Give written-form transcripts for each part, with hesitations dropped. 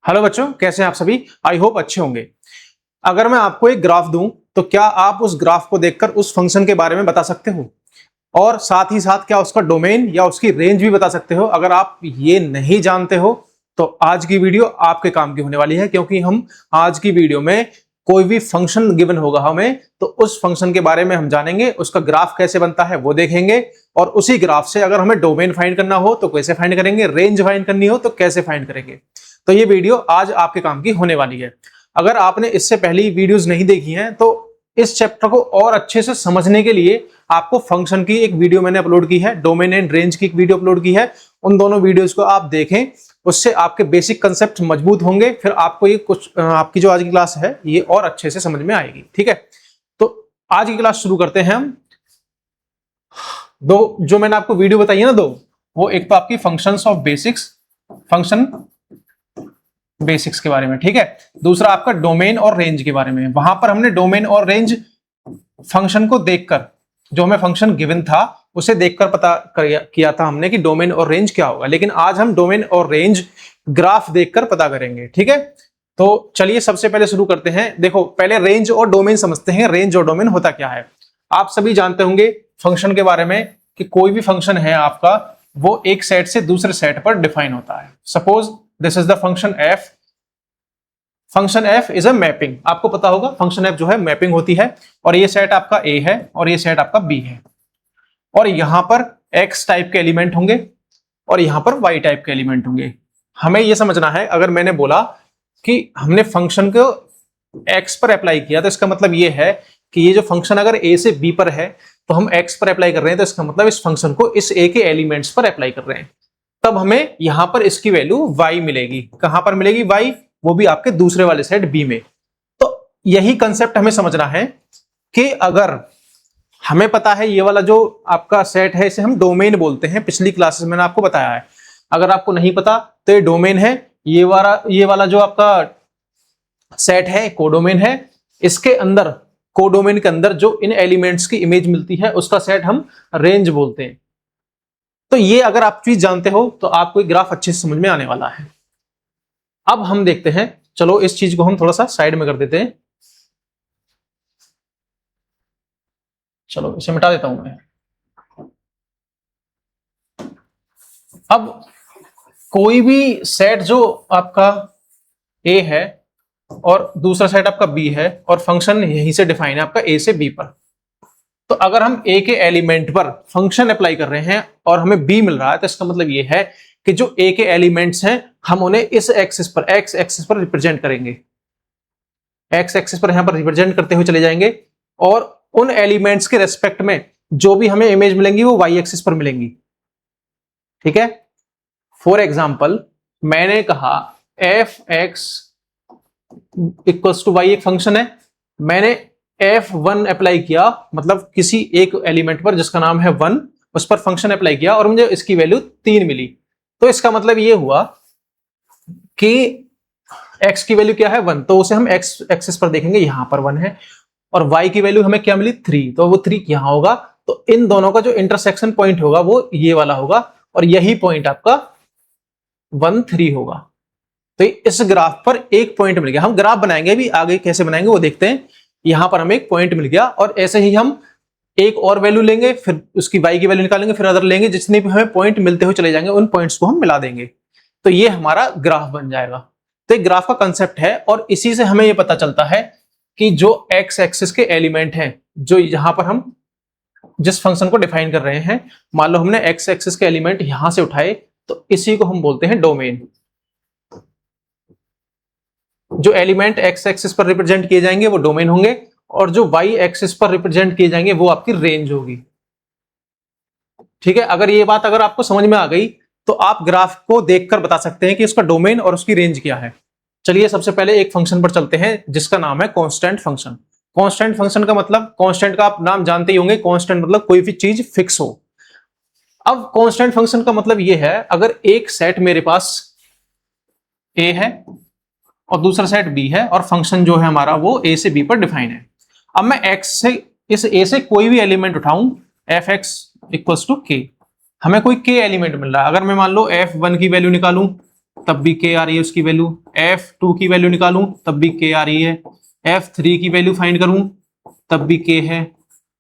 Hello बच्चों, कैसे हैं आप सभी। आई होप अच्छे होंगे। अगर मैं आपको एक ग्राफ दूं तो क्या आप उस ग्राफ को देखकर उस फंक्शन के बारे में बता सकते हो और साथ ही साथ क्या उसका डोमेन या उसकी रेंज भी बता सकते हो। अगर आप ये नहीं जानते हो तो आज की वीडियो आपके काम की होने वाली है, क्योंकि हम आज की वीडियो में कोई भी फंक्शन गिवन होगा हमें तो उस फंक्शन के बारे में हम जानेंगे, उसका ग्राफ कैसे बनता है वो देखेंगे, और उसी ग्राफ से अगर हमें डोमेन फाइंड करना हो तो कैसे फाइंड करेंगे, रेंज फाइंड करनी हो तो कैसे फाइंड करेंगे। तो ये वीडियो आज आपके काम की होने वाली है। अगर आपने इससे पहली वीडियोस नहीं देखी हैं तो इस चैप्टर को और अच्छे से समझने के लिए आपको फंक्शन की एक वीडियो मैंने अपलोड की है, डोमेन एंड रेंज की एक वीडियो अपलोड की है। उन दोनों वीडियोस को आप देखें, उससे आपके बेसिक कंसेप्ट मजबूत होंगे। फिर आपको ये कुछ आपकी जो आज की क्लास है ये और अच्छे से समझ में आएगी। ठीक है, तो आज की क्लास शुरू करते हैं हम। दो जो मैंने आपको वीडियो बताई है ना, दो, वो एक तो आपकी functions of basics, function basics के बारे में, ठीक है। दूसरा आपका डोमेन और रेंज के बारे में। वहां पर हमने डोमेन और रेंज फंक्शन को देखकर, जो हमें फंक्शन गिवन था उसे देखकर पता किया था हमने कि डोमेन और रेंज क्या होगा। लेकिन आज हम डोमेन और रेंज ग्राफ देखकर पता करेंगे, ठीक है। तो चलिए सबसे पहले शुरू करते हैं। देखो, पहले रेंज और डोमेन समझते हैं। रेंज और डोमेन होता क्या है। आप सभी जानते होंगे फंक्शन के बारे में कि कोई भी फंक्शन है आपका, वो एक सेट से दूसरे सेट पर डिफाइन होता है। Suppose this is the function F. Function F is a mapping. आपको पता होगा फंक्शन एफ जो है मैपिंग होती है, और ये सेट आपका ए है और ये सेट आपका बी है, और यहां पर एक्स टाइप के एलिमेंट होंगे और यहां पर वाई टाइप के एलिमेंट होंगे। हमें यह समझना है, अगर मैंने बोला कि हमने फंक्शन को एक्स पर अप्लाई किया तो इसका मतलब यह है कि ये जो फंक्शन अगर ए से बी पर है तो हम एक्स पर अप्लाई कर रहे हैं, तो इसका मतलब इस फंक्शन को इस ए के एलिमेंट्स पर अप्लाई कर रहे हैं। तब हमें यहां पर इसकी वैल्यू y मिलेगी। कहां पर मिलेगी y? वो भी आपके दूसरे वाले सेट b में। तो यही कंसेप्ट हमें समझना है कि अगर हमें पता है ये वाला जो आपका सेट है इसे हम डोमेन बोलते हैं, पिछली क्लासेस में मैंने आपको बताया है। अगर आपको नहीं पता तो ये डोमेन है। ये वाला जो आपका सेट है कोडोमेन है। इसके अंदर, कोडोमेन के अंदर जो इन एलिमेंट्स की इमेज मिलती है उसका सेट हम रेंज बोलते हैं। तो ये अगर आप चीज जानते हो तो आपको एक ग्राफ अच्छे से समझ में आने वाला है। अब हम देखते हैं, चलो इस चीज को हम थोड़ा सा साइड में कर देते हैं। चलो इसे मिटा देता हूं मैं। अब कोई भी सेट जो आपका ए है और दूसरा सेट आपका बी है और फंक्शन यहीं से डिफाइन है आपका ए से बी पर, तो अगर हम ए के एलिमेंट पर फंक्शन अप्लाई कर रहे हैं और हमें बी मिल रहा है तो इसका मतलब ये है कि जो ए के एलिमेंट्स हैं हम उन्हें इस एक्सिस पर, एक्स एक्सिस पर रिप्रेजेंट करेंगे। एक्स एक्सिस पर यहां पर रिप्रेजेंट करते हुए चले जाएंगे, और उन एलिमेंट्स के रेस्पेक्ट में जो भी हमें इमेज मिलेंगी वो वाई एक्सिस पर मिलेंगी, ठीक है। फॉर एग्जाम्पल मैंने कहा F x equals to Y एक फंक्शन है। मैंने f1 अप्लाई किया, मतलब किसी एक एलिमेंट पर जिसका नाम है 1, उस पर फंक्शन अप्लाई किया और मुझे इसकी वैल्यू 3 मिली। तो इसका मतलब ये हुआ कि x की वैल्यू क्या है 1, तो उसे हम x एक्सिस पर देखेंगे, यहां पर 1 है, और y की वैल्यू हमें क्या मिली 3, तो वो 3 यहां होगा। तो इन दोनों का जो इंटरसेक्शन पॉइंट होगा वो ये वाला होगा, और यही पॉइंट आपका 1 3 होगा। तो इस ग्राफ पर एक पॉइंट मिल गया। हम ग्राफ बनाएंगे भी, आगे कैसे बनाएंगे वो देखते हैं। यहां पर हमें एक पॉइंट मिल गया, और ऐसे ही हम एक और वैल्यू लेंगे, फिर उसकी y की वैल्यू निकालेंगे, फिर अदर लेंगे, जितने भी हमें पॉइंट मिलते हुए चले जाएंगे उन पॉइंट्स को हम मिला देंगे, तो ये हमारा ग्राफ बन जाएगा। तो एक ग्राफ का कंसेप्ट है, और इसी से हमें ये पता चलता है कि जो एक्स एक्सिस के एलिमेंट हैं, जो यहां पर हम जिस फंक्शन को डिफाइन कर रहे हैं, मान लो हमने एक्स एक्सिस के एलिमेंट यहां से उठाए, तो इसी को हम बोलते हैं डोमेन। जो एलिमेंट एक्स एक्सिस पर रिप्रेजेंट किए जाएंगे वो डोमेन होंगे, और जो वाई एक्सिस पर रिप्रेजेंट किए जाएंगे वो आपकी रेंज होगी, ठीक है। अगर ये बात अगर आपको समझ में आ गई तो आप ग्राफ को देखकर बता सकते हैं कि उसका डोमेन और उसकी रेंज क्या है। चलिए सबसे पहले एक फंक्शन पर चलते हैं जिसका नाम है कांस्टेंट फंक्शन। कांस्टेंट फंक्शन का मतलब, कांस्टेंट का आप नाम जानते ही होंगे, कांस्टेंट मतलब कोई भी चीज फिक्स हो। अब कांस्टेंट फंक्शन का मतलब ये है, अगर एक सेट मेरे पास ए है और दूसरा सेट बी है, और फंक्शन जो है हमारा वो ए से बी पर डिफाइन है। अब मैं एक्स से, इस ए से कोई भी एलिमेंट उठाऊं, F x equals to K, हमें कोई के एलिमेंट मिल रहा है। अगर मैं मान लो f1 की वैल्यू निकालूं तब भी के आ रही है उसकी वैल्यू, F2 की वैल्यू निकालूं तब भी K आ रही है, F3 की वैल्यू फाइंड करूं तब भी K है,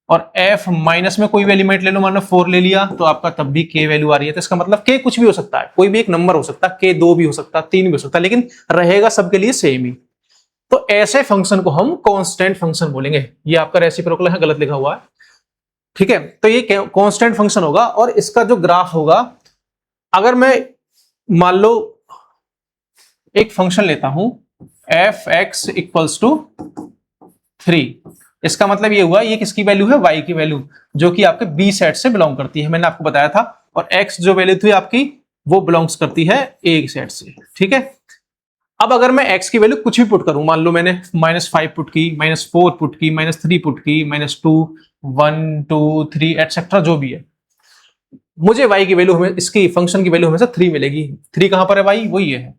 और F माइनस में कोई भी एलिमेंट ले लो, मान लो 4 ले लिया तो आपका तब भी K वैल्यू आ रही है। तो इसका मतलब K कुछ भी हो सकता है, कोई भी एक नंबर हो सकता है, K 2 भी हो सकता है, 3 भी हो सकता है, लेकिन रहेगा सबके लिए सेम ही। तो ऐसे फंक्शन को हम कांस्टेंट फंक्शन बोलेंगे। ये आपका रेसिप्रोकल है, गलत लिखा हुआ है, ठीक है। तो ये कांस्टेंट फंक्शन होगा और इसका जो ग्राफ होगा, अगर मैं मान लो एक फंक्शन लेता हूं f(x = 3), इसका मतलब ये हुआ ये किसकी वैल्यू है, y की वैल्यू, जो कि आपके b सेट से बिलोंग करती है, मैंने आपको बताया था। और x जो वैल्यू थी आपकी वो बिलोंग्स करती है a सेट से, ठीक है। अब अगर मैं x की वैल्यू कुछ भी पुट करूं, मान लो मैंने -5 पुट की, -4 पुट की, -3 पुट की, -2, 1, 2, 3 एटसेट्रा जो भी है, मुझे y की वैल्यू हमें इसकी फंक्शन की वैल्यू हमेशा 3 मिलेगी। 3 कहां पर है y, वो ये है।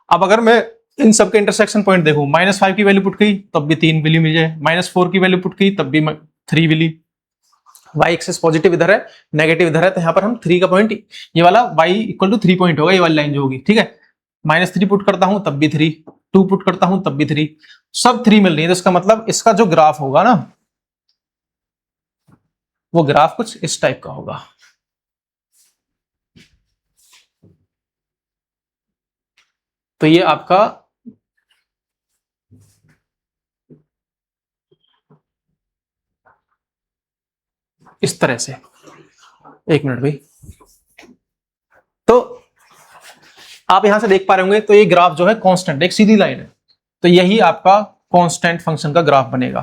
अब अगर मैं इन सबके इंटरसेक्शन पॉइंट देखूं, -5 की वैल्यू पुट की तब भी 3 वैल्यू मिल जाए, -4 की वैल्यू पुट की तब भी 3 मिली। y एक्सिस पॉजिटिव इधर है, नेगेटिव इधर है, तो यहां पर हम 3 का पॉइंट, ये वाला y = 3 पॉइंट होगा, ये वाली लाइन जो होगी, ठीक है। -3 पुट करता हूं तब भी 3, 2 पुट करता हूं तब भी 3, सब 3 मिल रही है। तो इसका मतलब इसका जो ग्राफ होगा ना, वो ग्राफ कुछ इस टाइप का होगा। तो ये आपका इस तरह से, एक मिनट भाई, तो आप यहां से देख पा रहे होंगे, तो ये ग्राफ जो है कांस्टेंट, एक सीधी लाइन है, तो यही आपका कांस्टेंट फंक्शन का ग्राफ बनेगा।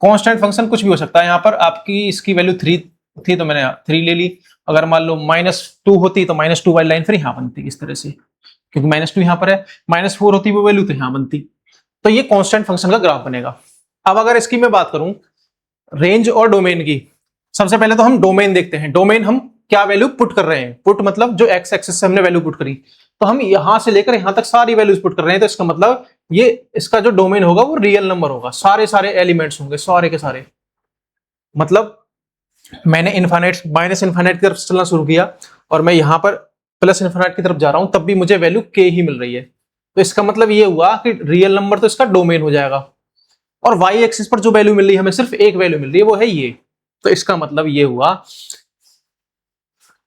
कांस्टेंट फंक्शन कुछ भी हो सकता है, यहां पर आपकी इसकी वैल्यू 3 थी तो मैंने 3 ले ली, अगर मान लो -2 होती तो -2 वाली लाइन फिर यहां बनती इस तरह से, क्योंकि -2 यहां पर है, -4 होती वो वैल्यू तो यहां बनती। तो ये कांस्टेंट फंक्शन का ग्राफ बनेगा। अब अगर इसकी मैं बात करूं रेंज और डोमेन की, सबसे पहले तो हम डोमेन देखते हैं। डोमेन हम क्या वैल्यू पुट कर रहे हैं, पुट मतलब जो एक्स एक्सिस से हमने वैल्यू पुट करी, तो हम यहां से लेकर यहां तक सारी वैल्यूज पुट कर रहे हैं। तो इसका मतलब ये इसका जो डोमेन होगा वो रियल नंबर होगा, सारे सारे एलिमेंट्स होंगे, सारे के सारे। मतलब मैंने इनफाइनाइट -इनफाइनाइट की तरफ चलना शुरू किया और मैं यहां पर +इनफाइनाइट की तरफ जा रहा हूं, तब भी मुझे वैल्यू k ही मिल रही है। तो इसका मतलब ये हुआ कि रियल नंबर तो इसका डोमेन हो जाएगा, और y एक्सिस पर जो वैल्यू मिल रही है हमें सिर्फ एक वैल्यू मिल रही है, वो है ये। तो इसका मतलब ये हुआ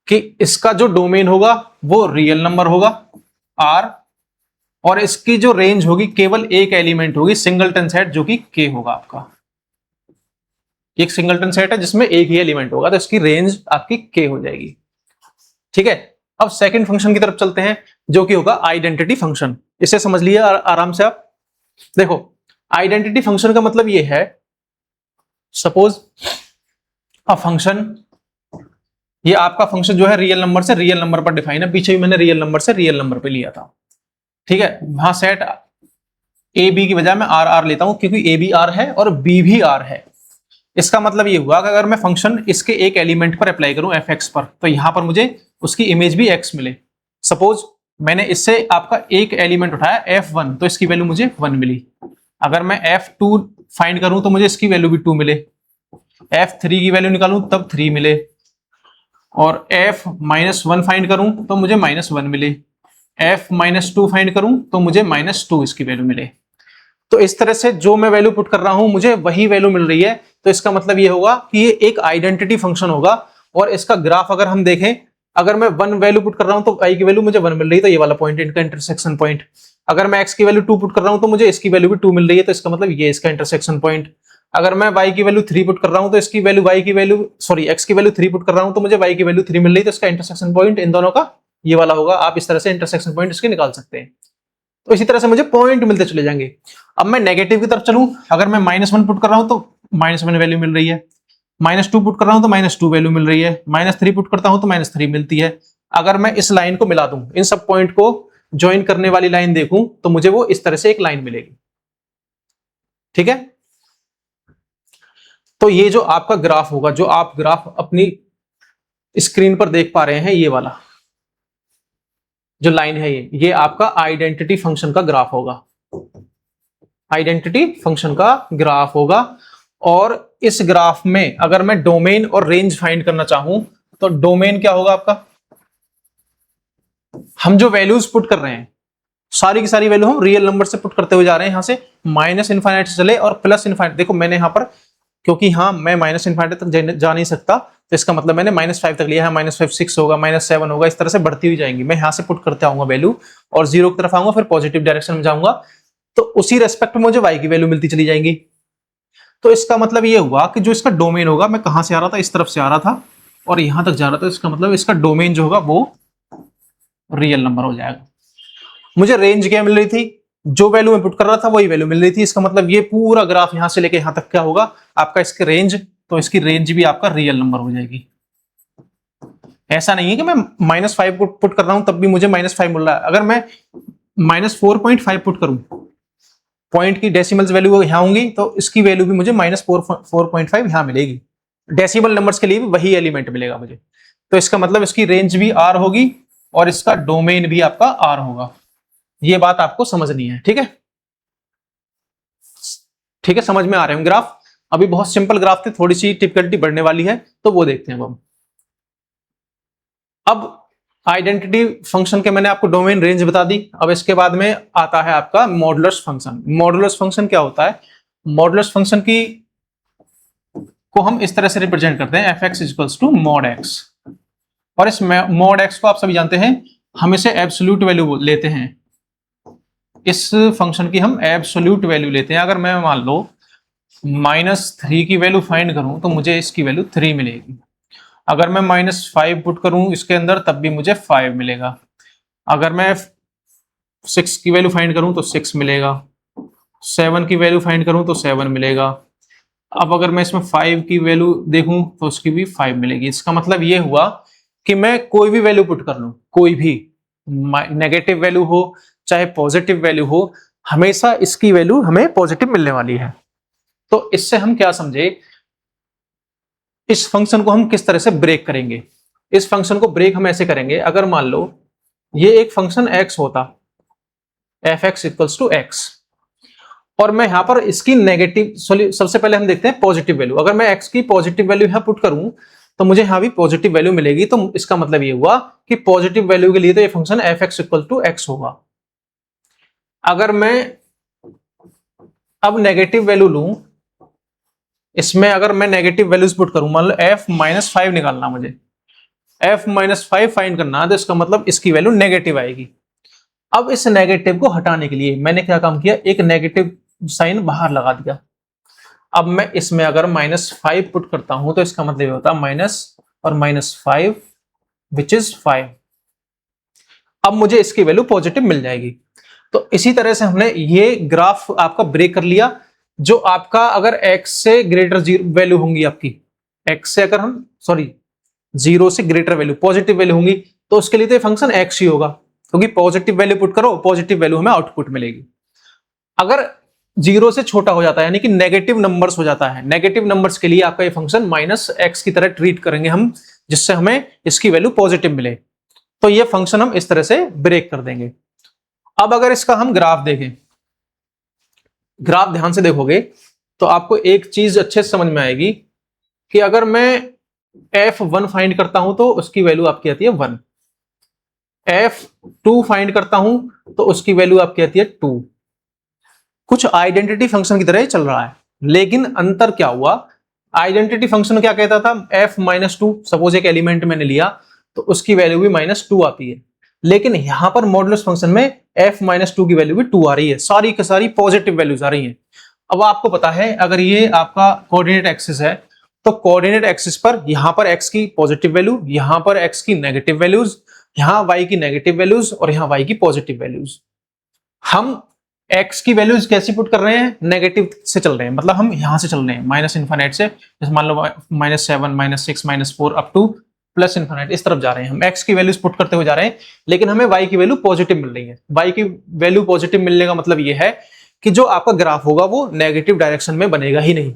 कि इसका जो डोमेन होगा वो रियल नंबर होगा r, और इसकी जो रेंज होगी केवल एक एलिमेंट होगी, सिंगलटन सेट, जो कि k होगा आपका। एक सिंगलटन सेट है जिसमें एक ही एलिमेंट होगा, तो इसकी रेंज आपकी k हो जाएगी, ठीक है। अब सेकंड फंक्शन की तरफ चलते हैं, जो कि होगा आइडेंटिटी फंक्शन। इसे समझ लिया आराम से आप। देखो आइडेंटिटी फंक्शन का मतलब ये है, सपोज अ फंक्शन, ये आपका फंक्शन जो है रियल नंबर से रियल नंबर पर डिफाइन है, पीछे भी मैंने रियल नंबर से रियल नंबर पे लिया था, ठीक है। वहां सेट ए बी की बजाय मैं आर आर लेता हूं, क्योंकि ए भी आर है और बी भी आर है। इसका मतलब ये हुआ कि अगर मैं फंक्शन इसके एक एलिमेंट पर अप्लाई करूं एफ एक्स पर, तो यहां पर मुझे उसकी इमेज भी एक्स मिले। सपोज मैंने इससे आपका एक एलिमेंट उठाया f1, तो इसकी वैल्यू मुझे 1 मिली। अगर मैं f2 फाइंड करूं तो मुझे इसकी वैल्यू भी 2 मिले, f3 की वैल्यू निकालूं तब 3 मिले, और f-1 फाइंड करूं तो मुझे -1 मिले, f-2 फाइंड करूं तो मुझे -2 इसकी वैल्यू मिले। तो इस तरह से जो मैं वैल्यू पुट कर रहा हूं मुझे वही वैल्यू मिल रही है। तो इसका मतलब ये होगा कि ये एक आइडेंटिटी फंक्शन होगा, और इसका ग्राफ अगर हम देखें, अगर मैं 1 वैल्यू पुट कर रहा हूं तो i की वैल्यू मुझे 1 मिल रही है, तो ये वाला पॉइंट इनका इंटरसेक्शन पॉइंट। अगर मैं x की वैल्यू 2 पुट कर रहा हूं तो मुझे इसकी वैल्यू भी 2 मिल रही है, तो इसका मतलब ये इसका इंटरसेक्शन पॉइंट। अगर मैं y की वैल्यू 3 पुट कर रहा हूं तो इसकी वैल्यू y की वैल्यू x की वैल्यू 3 पुट कर रहा हूं तो मुझे y की वैल्यू 3 मिल रही है, तो इसका इंटरसेक्शन पॉइंट इन दोनों का ये वाला होगा। आप इस तरह से इंटरसेक्शन पॉइंट इसके निकाल सकते हैं। तो इसी तरह से मुझे पॉइंट मिलते चले जाएंगे। अब मैं नेगेटिव की तरफ चलूं, अगर मैं -1 पुट कर रहा हूं तो -1 वैल्यू मिल रही है, -2 पुट कर रहा हूं तो -2 वैल्यू मिल रही है, -3 पुट करता हूं तो -3 मिलती है। अगर मैं इस लाइन को मिला दूं, इन सब पॉइंट को ज्वाइन करने वाली लाइन देखूं, तो मुझे वो इस तरह से एक लाइन मिलेगी, ठीक है। तो ये जो आपका ग्राफ होगा, जो आप ग्राफ अपनी स्क्रीन पर देख पा रहे हैं, ये वाला जो लाइन है, ये आपका आइडेंटिटी फंक्शन का ग्राफ होगा, आइडेंटिटी फंक्शन का ग्राफ होगा। और इस ग्राफ में अगर मैं डोमेन और रेंज फाइंड करना चाहूं, तो डोमेन क्या होगा आपका, हम जो वैल्यूज पुट कर रहे हैं सारी की सारी वैल्यू हम रियल नंबर से पुट करते हुए जा रहे हैं, यहाँ से माइनस इनफाइनाइट से चले और प्लस इनफाइनाइट। देखो मैंने यहाँ पर, क्योंकि हाँ मैं माइनस इनफाइनाइट तक जा नहीं सकता, तो इसका मतलब मैंने -5 तक लिया है। -5 6 होगा, -7 होगा, इस तरह से बढ़ती हुई जाएंगी। मैं यहाँ से पुट करते आऊंगा वैल्यू और 0 की तरफ आऊंगा, फिर पॉजिटिव डायरेक्शन में जाऊंगा, तो उसी रेस्पेक्ट में मुझे y की वैल्यू मिलती चली जाएंगी। तो इसका मतलब ये हुआ कि जो इसका डोमेन होगा, मैं कहां से आ रहा था, इस तरफ से आ रहा था और यहां तक जा रहा था, इसका मतलब इसका डोमेन जो होगा वो रियल नंबर हो जाएगा। मुझे रेंज क्या मिल रही थी, जो वैल्यू मैं पुट कर रहा था वही वैल्यू मिल रही थी। इसका मतलब ये पूरा ग्राफ यहां से लेके यहां तक क्या होगा आपका, इसकी रेंज, तो इसकी रेंज भी आपका रियल नंबर हो जाएगी। ऐसा नहीं है कि मैं -5 पुट कर रहा हूं तब भी मुझे -5 मिल रहा है। अगर मैं -4.5 पुट करूं, पॉइंट की डेसिमल्स वैल्यू यहां होंगी, तो इसकी वैल्यू भी मुझे -4.5 यहां मिलेगी। डेसिमल नंबर्स के लिए भी वही एलिमेंट मिलेगा मुझे। तो इसका मतलब इसकी रेंज भी R होगी और इसका डोमेन भी आपका R होगा। ये बात आपको समझनी है, ठीक है? ठीक है, समझ में आ रहे हैं ग्राफ? अभी बहुत सिंपल ग्राफ थे, थोड़ी सी डिफिकल्टी बढ़ने वाली है, तो वो देखते हैं अब आइडेंटिटी फंक्शन के मैंने आपको डोमेन रेंज बता दी। अब इसके बाद में आता है आपका मॉडुलस फंक्शन। मॉडुलस फंक्शन क्या होता है? मॉडुलस फंक्शन की को हम इस तरह से रिप्रेजेंट करते हैं, f(x = mod x)। और इस mod x को आप सभी जानते हैं, हम इसे एब्सोल्यूट वैल्यू लेते हैं। इस फंक्शन की हम एब्सोल्यूट वैल्यू लेते हैं। अगर मैं मान लो -3 की वैल्यू फाइंड करूं तो मुझे इसकी वैल्यू 3 मिलेगी। अगर मैं -5 पुट करूं इसके अंदर तब भी मुझे 5 मिलेगा। अगर मैं 6 की वैल्यू फाइंड करूं तो 6 मिलेगा। 7 की वैल्यू फाइंड करूं तो 7 मिलेगा। अब अगर मैं इसमें 5 की वैल्यू देखूं तो उसकी भी 5 मिलेगी। इसका मतलब ये हुआ कि मैं कोई भी वैल्यू पुट कर लूं, कोई भी नेगेटिव वैल्यू हो चाहे पॉजिटिव वैल्यू हो, हमेशा इसकी वैल्यू हमें पॉजिटिव मिलने वाली है। तो इससे हम क्या समझे, इस फंक्शन को हम किस तरह से ब्रेक करेंगे? इस फंक्शन को ब्रेक हम ऐसे करेंगे, अगर मान लो ये एक फंक्शन x होता, f(x = x), और मैं यहां पर इसकी नेगेटिव, सबसे पहले हम देखते हैं पॉजिटिव वैल्यू। अगर मैं x की पॉजिटिव वैल्यू यहां पुट करूं तो मुझे यहां भी पॉजिटिव वैल्यू मिलेगी। तो इसका मतलब ये हुआ कि पॉजिटिव वैल्यू के लिए तो ये फंक्शन f(x = x) होगा। अगर मैं अब नेगेटिव वैल्यू लूं, इसमें अगर मैं नेगेटिव वैल्यूज पुट करूं, मान लो f-5 निकालना, मुझे f-5 फाइंड करना है, तो इसका मतलब इसकी वैल्यू नेगेटिव आएगी। अब इस नेगेटिव को हटाने के लिए मैंने क्या काम किया, एक नेगेटिव साइन बाहर लगा दिया। अब मैं इसमें अगर -5 पुट करता हूं तो इसका मतलब ये होता है माइनस और -5 विच इज 5। अब मुझे इसकी वैल्यू पॉजिटिव मिल जाएगी। तो इसी तरह से हमने ये ग्राफ आपका ब्रेक कर लिया। जो आपका अगर x से ग्रेटर वैल्यू होंगी आपकी, x से अगर हम 0 से ग्रेटर वैल्यू पॉजिटिव वैल्यू होंगी, तो उसके लिए तो फंक्शन x ही होगा, क्योंकि पॉजिटिव वैल्यू पुट करो, पॉजिटिव वैल्यू हमें आउटपुट मिलेगी। अगर 0 से छोटा हो जाता है, यानी कि नेगेटिव नंबर्स हो जाता है, नेगेटिव नंबर्स के लिए आपका ये फंक्शन -x की तरह ट्रीट करेंगे हम, जिससे हमें इसकी वैल्यू पॉजिटिव मिले। तो ये फंक्शन हम इस तरह से ब्रेक कर देंगे। अब अगर इसका हम ग्राफ देखें, ग्राफ ध्यान से देखोगे तो आपको एक चीज अच्छे से समझ में आएगी कि अगर मैं f1 फाइंड करता हूं तो उसकी वैल्यू आपकी आती है 1, f2 फाइंड करता हूं तो उसकी वैल्यू आपकी आती है 2। कुछ आइडेंटिटी फंक्शन की तरह चल रहा है, लेकिन अंतर क्या हुआ, आइडेंटिटी फंक्शन क्या कहता था, f-2, सपोज एक एलिमेंट मैंने लिया तो उसकी वैल्यू भी -2 आती है। लेकिन यहां पर मॉडुलस फंक्शन में f-2 की वैल्यू भी 2 आ रही है, सारी की सारी पॉजिटिव वैल्यूज आ रही हैं। अब आपको पता है अगर ये आपका कोऑर्डिनेट एक्सिस है, तो कोऑर्डिनेट एक्सिस पर यहां पर x की पॉजिटिव वैल्यू, यहां पर x की नेगेटिव वैल्यूज, यहां y की नेगेटिव वैल्यूज और यहां y की पॉजिटिव वैल्यूज। हम x की वैल्यूज कैसे पुट कर रहे हैं, नेगेटिव से चल रहे हैं, मतलब हम यहां से चल रहे हैं -इनफाइनाइट से, जैसे मान लो -7, -6, -4 अप टू +इनफाइनाइट, इस तरफ जा रहे हैं। हम x की वैल्यूज पुट करते हुए जा रहे हैं, लेकिन हमें y की वैल्यू पॉजिटिव मिल रही है। y की वैल्यू पॉजिटिव मिलने का मतलब ये है कि जो आपका ग्राफ होगा वो नेगेटिव डायरेक्शन में बनेगा ही नहीं।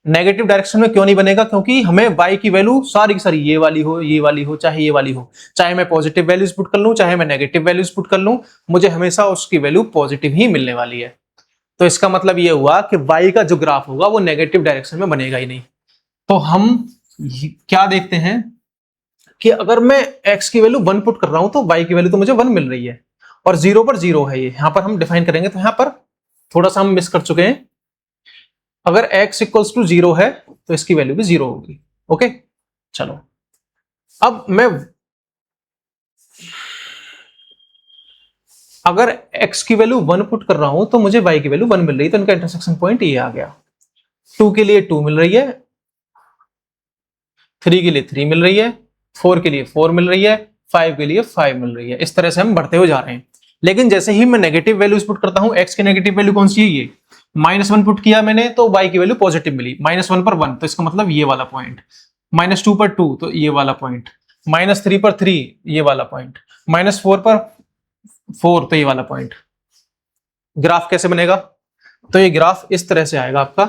नेगेटिव डायरेक्शन में क्यों नहीं बनेगा, क्योंकि हमें y की वैल्यू सारी की सारी ये वाली हो, ये वाली हो, चाहे ये वाली हो, चाहे मैं पॉजिटिव वैल्यूज पुट कर लूं, चाहे मैं नेगेटिव वैल्यूज पुट कर लूं, मुझे हमेशा उसकी वैल्यू पॉजिटिव ही मिलने वाली है। तो इसका मतलब ये हुआ कि y का जो ग्राफ होगा वो नेगेटिव डायरेक्शन में बनेगा ही नहीं। तो हम क्या देखते हैं कि अगर मैं x की वैल्यू 1 पुट कर रहा हूं तो y की वैल्यू तो मुझे 1 मिल रही है, और 0 पर 0 है ये, यहां पर हम डिफाइन करेंगे तो यहां पर थोड़ा सा हम मिस कर चुके हैं। अगर x इक्वल्स टू 0 है तो इसकी वैल्यू भी 0 होगी। ओके, चलो अब मैं अगर x की वैल्यू 1 पुट कर रहा हूं तो मुझे y की वैल्यू 1 मिल रही है, तो इनका इंटरसेक्शन पॉइंट ये आ गया। 2 के लिए 2 मिल रही है, 3 के लिए 3 मिल रही है, 4 के लिए 4 मिल रही है, 5 के लिए 5 मिल रही है। इस तरह से हम बढ़ते हुए जा रहे हैं। लेकिन जैसे ही मैं नेगेटिव वैल्यूज पुट करता हूं, x की नेगेटिव वैल्यू कौन सी है, ये -1 पुट किया मैंने तो y की वैल्यू पॉजिटिव मिली। -1 पर 1 तो इसका मतलब ये वाला पॉइंट, -2 पर 2 तो ये वाला पॉइंट, -3 पर 3 ये वाला पॉइंट, -4 पर 4 तो ये वाला पॉइंट। ग्राफ कैसे बनेगा, तो ये ग्राफ इस तरह से आएगा आपका।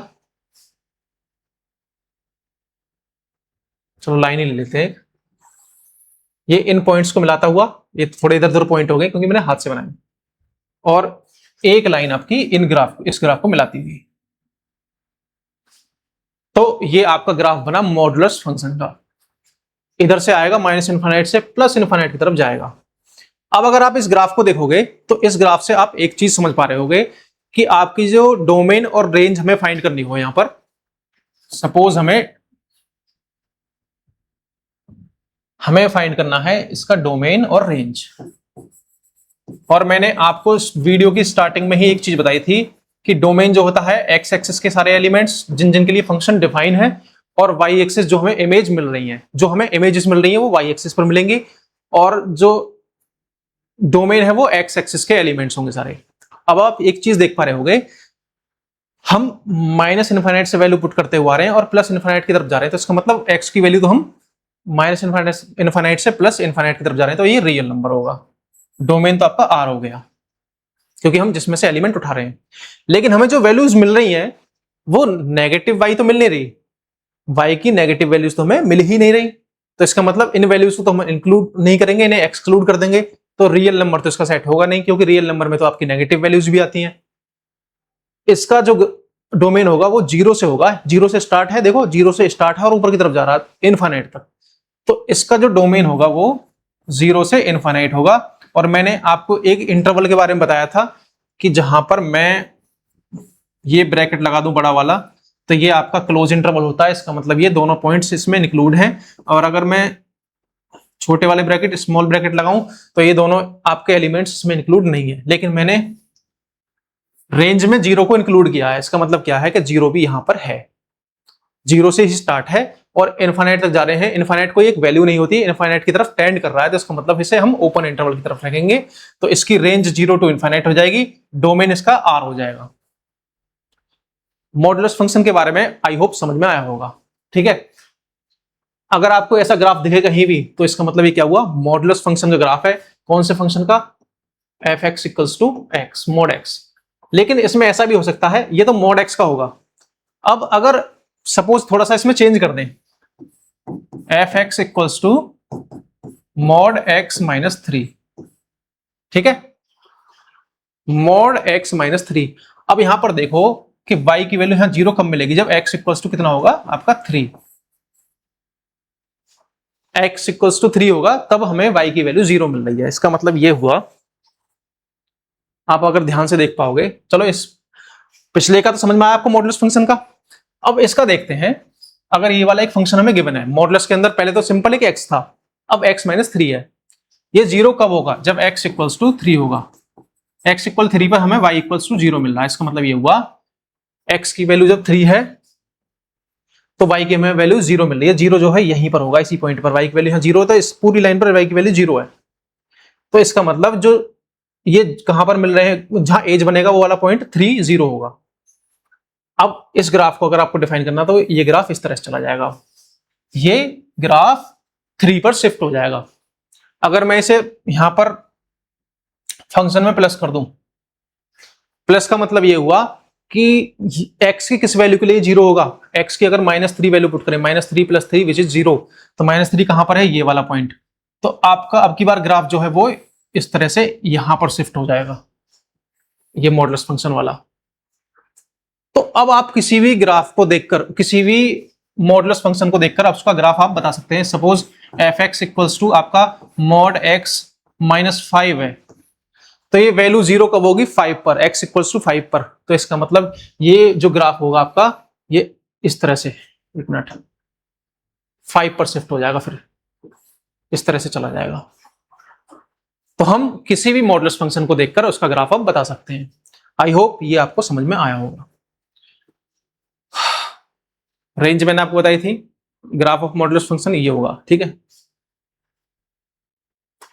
चलो लाइन ही ले लेते हैं, ये इन पॉइंट्स को मिलाता हुआ, ये थोड़े इधर उधर पॉइंट हो गए क्योंकि मैंने हाथ से बनाया, और एक लाइन आपकी इन ग्राफ इस ग्राफ को मिलाती हुई। तो ये आपका ग्राफ बना मॉडुलस फंक्शन का। इधर से आएगा -∞ से +∞ की तरफ जाएगा। अब अगर आप इस ग्राफ को देखोगे तो इस ग्राफ से आप एक चीज समझ पा रहे होगे कि आपकी जो डोमेन और रेंज हमें फाइंड करनी हो, यहां पर सपोज हमें फाइंड करना है इसका डोमेन और रेंज। और मैंने आपको इस वीडियो की स्टार्टिंग में ही एक चीज बताई थी कि डोमेन जो होता है एक्स एक्सिस के सारे एलिमेंट्स जिन जिन के लिए फंक्शन डिफाइन है, और वाई एक्सिस जो हमें इमेज मिल रही है, जो हमें इमेजेस मिल रही है वो वाई एक्सिस पर मिलेंगी, और जो डोमेन है वो एक्स एक्सिस के एलिमेंट्स होंगे सारे। अब आप एक चीज देख पा रहे होंगे, हम -∞ से वैल्यू पुट करते हुए आ रहे हैं और +∞ की तरफ जा रहे हैं, तो इसका मतलब x की वैल्यू तो हम -∞ से +∞ की तरफ जा रहे हैं, तो ये रियल नंबर होगा। डोमेन तो आपका R हो गया क्योंकि हम जिसमें से एलिमेंट उठा रहे हैं। लेकिन हमें जो वैल्यूज मिल रही हैं वो नेगेटिव y तो मिल नहीं रही, y की नेगेटिव वैल्यूज तो हमें मिल ही नहीं रही, तो इसका मतलब इन वैल्यूज को तो हम इंक्लूड नहीं करेंगे, इन्हें एक्सक्लूड कर देंगे, तो रियल नंबर तो इसका सेट होगा नहीं, क्योंकि रियल नंबर में तो आपकी नेगेटिव वैल्यूज भी आती हैं। इसका जो डोमेन होगा वो 0 से होगा, 0 से स्टार्ट है, देखो 0 से स्टार्ट है और ऊपर की तरफ जा रहा है इनफाइनाइट तक, तो इसका जो डोमेन होगा वो 0 से इनफाइनाइट होगा। और मैंने आपको एक इंटरवल के बारे में बताया था कि जहां पर मैं ये ब्रैकेट लगा दूं बड़ा वाला, तो ये आपका क्लोज इंटरवल होता है, इसका मतलब ये दोनों पॉइंट्स इसमें इंक्लूड हैं। और अगर मैं छोटे वाले ब्रैकेट स्मॉल ब्रैकेट लगाऊं तो ये दोनों आपके एलिमेंट्स इसमें इंक्लूड नहीं है, लेकिन मैंने रेंज में 0 को इंक्लूड किया है। इसका मतलब क्या है कि 0 भी यहां पर है, 0 से ही स्टार्ट है और इनफाइनाइट तक जा रहे हैं। इनफाइनाइट कोई एक वैल्यू नहीं होती, इनफाइनाइट की तरफ टेंड कर रहा है, तो इसका मतलब इसे हम ओपन इंटरवल की तरफ रखेंगे, तो इसकी रेंज 0 टू इनफाइनाइट हो जाएगी, डोमेन इसका R हो जाएगा। मॉडुलस फंक्शन के बारे में आई होप समझ में आया होगा, ठीक है। अगर आपको ऐसा ग्राफ दिखे कहीं भी तो इसका मतलब ये क्या हुआ, मॉडुलस फंक्शन का ग्राफ है। कौन से फंक्शन का, f(x = x, mod x। लेकिन इसमें ऐसा भी हो सकता है, ये तो mod x का होगा। अब अगर सपोज थोड़ा सा इसमें चेंज कर दें, f(x = mod x - 3, ठीक है, mod x - 3। अब यहां पर देखो कि y की वैल्यू यहां 0 कब मिलेगी, जब x = कितना होगा आपका 3, x = 3 होगा, तब हमें y की वैल्यू 0 मिल रही है। इसका मतलब ये हुआ, आप अगर ध्यान से देख पाओगे, चलो इस पिछले का तो समझ में आया आपको मॉडुलस फंक्शन का। अब इसका देखते हैं, अगर ये वाला एक फंक्शन हमें गिवन है मॉडुलस के अंदर, पहले तो सिंपल है कि x था, अब x - 3 है, ये 0 कब होगा, जब x = 3 होगा। x = 3 पर हमें y = 0 मिल रहा है, इसका मतलब ये हुआ x की वैल्यू जब 3 है तो y की हमें वैल्यू 0 मिल रही है। 0 जो है यहीं पर होगा, इसी पॉइंट पर y की वैल्यू यहाँ 0 होता है, इस पूरी लाइन पर y की वैल्यू 0 है, तो इसका मतलब जो ये कहां पर मिल रहे हैं, जहां एज बनेगा वो वाला पॉइंट 3 0 होगा। अब इस ग्राफ को अगर आपको डिफाइन करना तो ये ग्राफ इस तरह से चला जाएगा, ये ग्राफ 3 पर शिफ्ट हो जाएगा। अगर मैं इसे यहां पर फंक्शन में प्लस कर दूं, प्लस का मतलब ये हुआ कि x की किस वैल्यू के लिए 0 होगा, x की अगर -3 वैल्यू पुट करें, -3 + 3 विच इज 0, तो -3 कहां पर है, ये वाला पॉइंट, तो आपका अब की बार ग्राफ जो है वो इस तरह से यहां पर शिफ्ट हो जाएगा, ये मॉडुलस फंक्शन वाला। तो अब आप किसी भी ग्राफ को देखकर, किसी भी मॉडुलस फंक्शन को देखकर उसका ग्राफ आप बता सकते हैं। सपोज f(x = आपका mod x - 5 है, तो ये वैल्यू 0 कब होगी? 5 पर, x इक्वल्स टू 5 पर। तो इसका मतलब ये जो ग्राफ होगा आपका, ये इस तरह से, एक मिनट, 5 पर शिफ्ट हो जाएगा, फिर इस तरह से चला जाएगा। तो हम किसी भी मॉडुलस फंक्शन को देखकर उसका ग्राफ अब बता सकते हैं। आई होप ये आपको समझ में आया होगा। रेंज मैंने आपको बताई थी, ग्राफ ऑफ मॉडुलस फंक्शन ये होगा, ठीक है।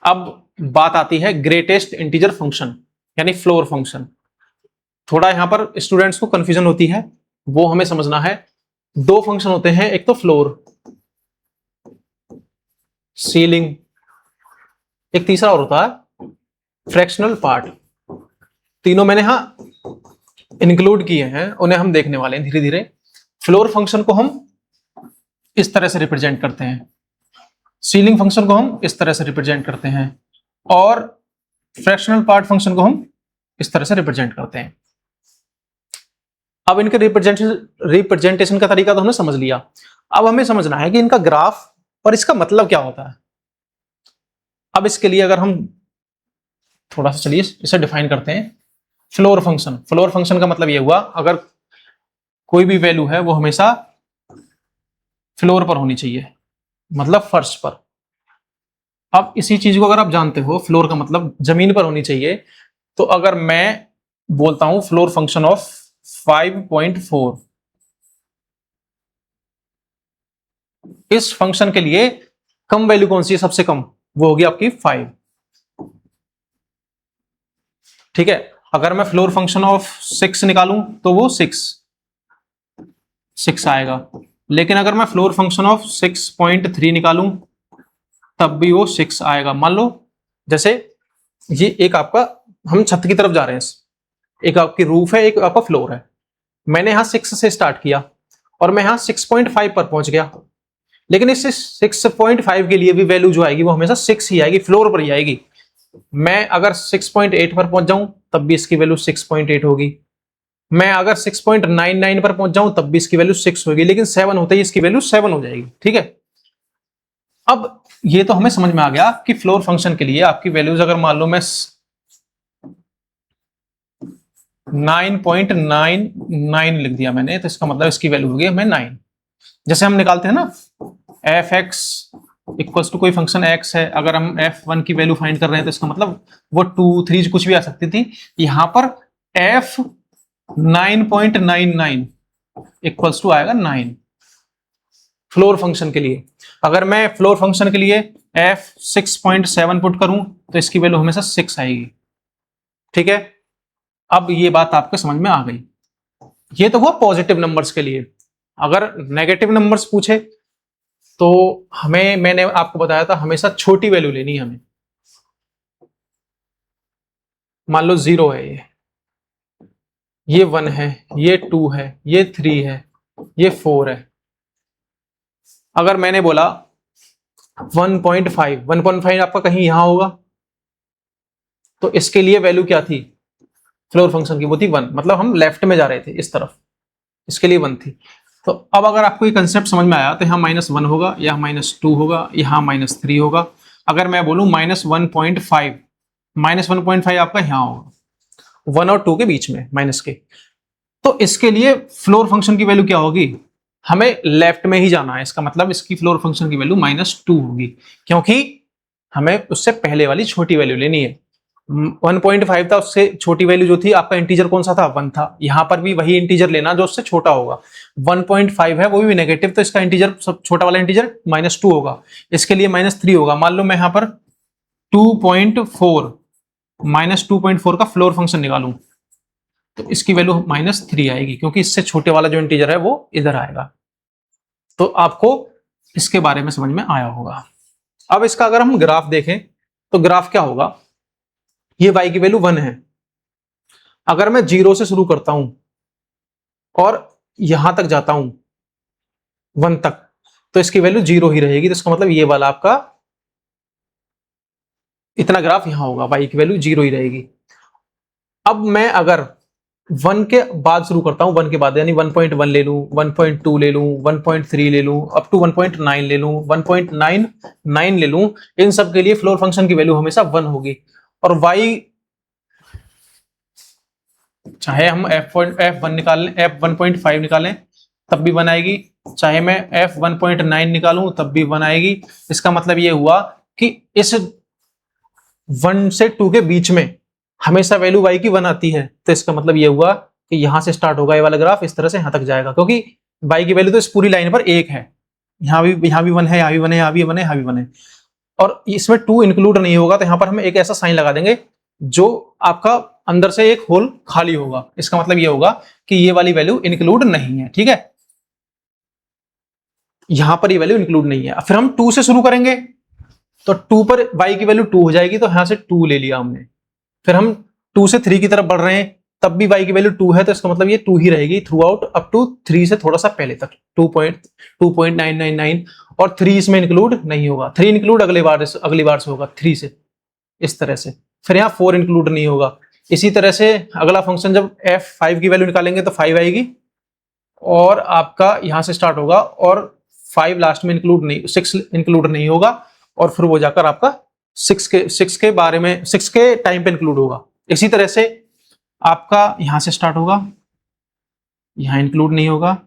अब बात आती है ग्रेटेस्ट इंटीजर फंक्शन यानी फ्लोर फंक्शन। थोड़ा यहां पर स्टूडेंट्स को कंफ्यूजन होती है, वो हमें समझना है। दो फंक्शन होते हैं, एक तो फ्लोर, सीलिंग, एक तीसरा और होता है फ्रैक्शनल पार्ट। तीनों मैंने यहां इंक्लूड किए हैं, उन्हें हम देखने वाले हैं धीरे धीरे। फ्लोर फंक्शन को हम इस तरह से रिप्रेजेंट करते हैं, सीलिंग फंक्शन को हम इस तरह से रिप्रेजेंट करते हैं, और फ्रैक्शनल पार्ट फंक्शन को हम इस तरह से रिप्रेजेंट करते हैं। अब इनके रिप्रेजेंटेशन का तरीका तो हमने समझ लिया। अब हमें समझना है कि इनका ग्राफ और इसका मतलब क्या होता है। अब इसके लिए अगर हम थोड़ा सा चलिए इसे डिफाइन करते हैं। फ्लोर फंक्शन, फ्लोर फंक्शन का मतलब ये हुआ, अगर कोई भी वैल्यू है वो हमेशा फ्लोर पर होनी चाहिए, मतलब फर्श पर। अब इसी चीज को अगर आप जानते हो, फ्लोर का मतलब जमीन पर होनी चाहिए, तो अगर मैं बोलता हूं फ्लोर फंक्शन ऑफ 5.4, इस फंक्शन के लिए कम वैल्यू कौन सी है? सबसे कम वो होगी आपकी 5, ठीक है। अगर मैं फ्लोर फंक्शन ऑफ 6 निकालूं तो वो 6 आएगा, लेकिन अगर मैं फ्लोर फंक्शन ऑफ 6.3 निकालूं तब भी वो 6 आएगा। मान लो जैसे ये एक आपका, हम छत की तरफ जा रहे हैं, एक आपकी रूफ है, एक आपका फ्लोर है। मैंने यहां 6 से स्टार्ट किया और मैं यहां 6.5 पर पहुंच गया, लेकिन इस 6.5 के लिए भी वैल्यू जो आएगी वो हमेशा 6 ही आएगी, फ्लोर पर ही आएगी। मैं अगर 6.8 पर पहुंच जाऊं तब भी इसकी वैल्यू 6.8 होगी। मैं अगर 6.99 पर पहुंच जाऊं तब भी इसकी वैल्यू 6 होगी, लेकिन 7 होते ही इसकी वैल्यू 7 हो जाएगी, ठीक है। अब ये तो हमें समझ में आ गया कि फ्लोर फंक्शन के लिए आपकी वैल्यूज अगर मान लो मैं 9.99 लिख दिया मैंने, तो इसका मतलब इसकी वैल्यू होगी हमें 9। जैसे हम निकालते हैं ना एफ एक्स इक्वल्स टू कोई फंक्शन एक्स है, अगर हम f1 की वैल्यू फाइंड कर रहे हैं तो इसका मतलब वो 2, 3 कुछ भी आ सकती थी। यहां पर f 9.99 इक्वल्स टू आएगा 9 फ्लोर फंक्शन के लिए। अगर मैं फ्लोर फंक्शन के लिए f 6.7 पुट करूं तो इसकी वैल्यू हमेशा 6 आएगी, ठीक है। अब ये बात आपको समझ में आ गई। ये तो हुआ पॉजिटिव नंबर्स के लिए। अगर नेगेटिव नंबर्स पूछे तो हमें, मैंने आपको बताया था हमेशा छोटी वैल्यू लेनी है हमें। मान लो 0 है, ये 1 है, ये 2 है, ये 3 है, ये 4 है। अगर मैंने बोला 1.5 आपका कहीं यहां होगा, तो इसके लिए वैल्यू क्या थी फ्लोर फंक्शन की? वो थी 1, मतलब हम लेफ्ट में जा रहे थे इस तरफ, इसके लिए 1 थी। तो अब अगर आपको ये कंसेप्ट समझ में आया तो यहाँ -1 होगा, यहाँ -2 होगा, यहाँ -3 होगा। अगर मैं बोलूं -1.5, -1.5 आपका यहाँ होगा, 1 और 2 के बीच में माइनस के। तो इसके लिए फ्लोर फंक्शन की वैल्यू क्या होगी? हमें लेफ्ट में ही जाना है, इसका मतलब इसकी फ्लोर फंक्शन की वैल्यू -2 होगी, क्योंकि हमें उससे पहले वाली छोटी वैल्यू लेनी है। 1.5 था, उससे छोटी वैल्यू जो थी आपका इंटीजर कौन सा था? 1 था। यहां पर भी वही इंटीजर लेना जो उससे छोटा होगा। 1.5 है, वो भी नेगेटिव, तो इसका इंटीजर सब छोटा वाला इंटीजर -2 होगा, इसके लिए -3 होगा। मान लो मैं यहां पर 2.4 -2.4 का फ्लोर फंक्शन निकालूं तो इसकी वैल्यू -3 आएगी, क्योंकि इससे छोटे वाला जो इंटीजर है वो इधर आएगा। तो आपको इसके बारे में समझ में आया होगा। अब इसका अगर हम ग्राफ देखें तो ग्राफ क्या होगा? ये y की वैल्यू 1 है। अगर मैं 0 से शुरू करता हूं और यहां तक जाता हूं 1 तक, तो इसकी वैल्यू 0 ही रहेगी। तो इसका मतलब ये वाला आपका इतना ग्राफ यहां होगा, y की वैल्यू 0 ही रहेगी। अब मैं अगर 1 के बाद शुरू करता हूं, 1 के बाद यानी 1.1 ले लूं, 1.2 ले लूं, 1.3 ले लूं, अप टू 1.9 ले लूं, 1.99 ले लूं, इन सब के लिए फ्लोर फंक्शन की वैल्यू हमेशा 1 होगी। और y चाहे हम F1 निकालें, F1.5 निकालें तब भी 1 आएगी, चाहे मैं F1.9 निकालूं तब भी 1 आएगी। इसका मतलब ये हुआ कि इस 1 से 2 के बीच में हमेशा वैल्यू y की 1 आती है। तो इसका मतलब ये हुआ कि यहां से स्टार्ट होगा ये वाला ग्राफ, इस तरह से यहां तक जाएगा, क्योंकि y की वैल्यू तो इस पूरी लाइन पर 1 है। यहाँ भी 1 है, यहाँ भी 1 है, यहाँ भी 1 है, यहाँ भी 1 है, और इसमें 2 इंक्लूड नहीं होगा। तो यहाँ पर हम एक ऐसा साइन लगा देंगे जो आपका अंदर से एक होल खाली होगा। इसका मतलब ये होगा कि ये वाली वैल्यू इंक्लूड नहीं है, ठीक है, यहां पर ये वैल्यू इंक्लूड नहीं है। फिर हम 2 से शुरू करेंगे, तो 2 पर y की वैल्यू 2 हो जाएगी, तो यहां से 2 ले लिया हमने। फिर हम 2 से 3 की तरफ बढ़ रहे हैं, तब भी y की वैल्यू 2 है, तो इसका मतलब ये 2 ही रहेगी थ्रू आउट अप टू 3 से थोड़ा सा पहले तक, 2.999, और 3 इसमें इंक्लूड नहीं होगा। 3 इंक्लूड अगली बार से होगा 3 से, इस तरह से। फिर यहाँ 4 इंक्लूड नहीं होगा। इसी तरह से अगला फंक्शन जब f5 की वैल्यू निकालेंगे तो 5 आएगी, और आपका यहां से स्टार्ट होगा, और 5 लास्ट में इंक्लूड नहीं, 6 इंक्लूड नहीं होगा, और फिर वो जाकर आपका 6 के बारे में 6 के टाइम पे इंक्लूड होगा। इसी तरह से आपका यहां से स्टार्ट होगा, यहां इंक्लूड नहीं होगा,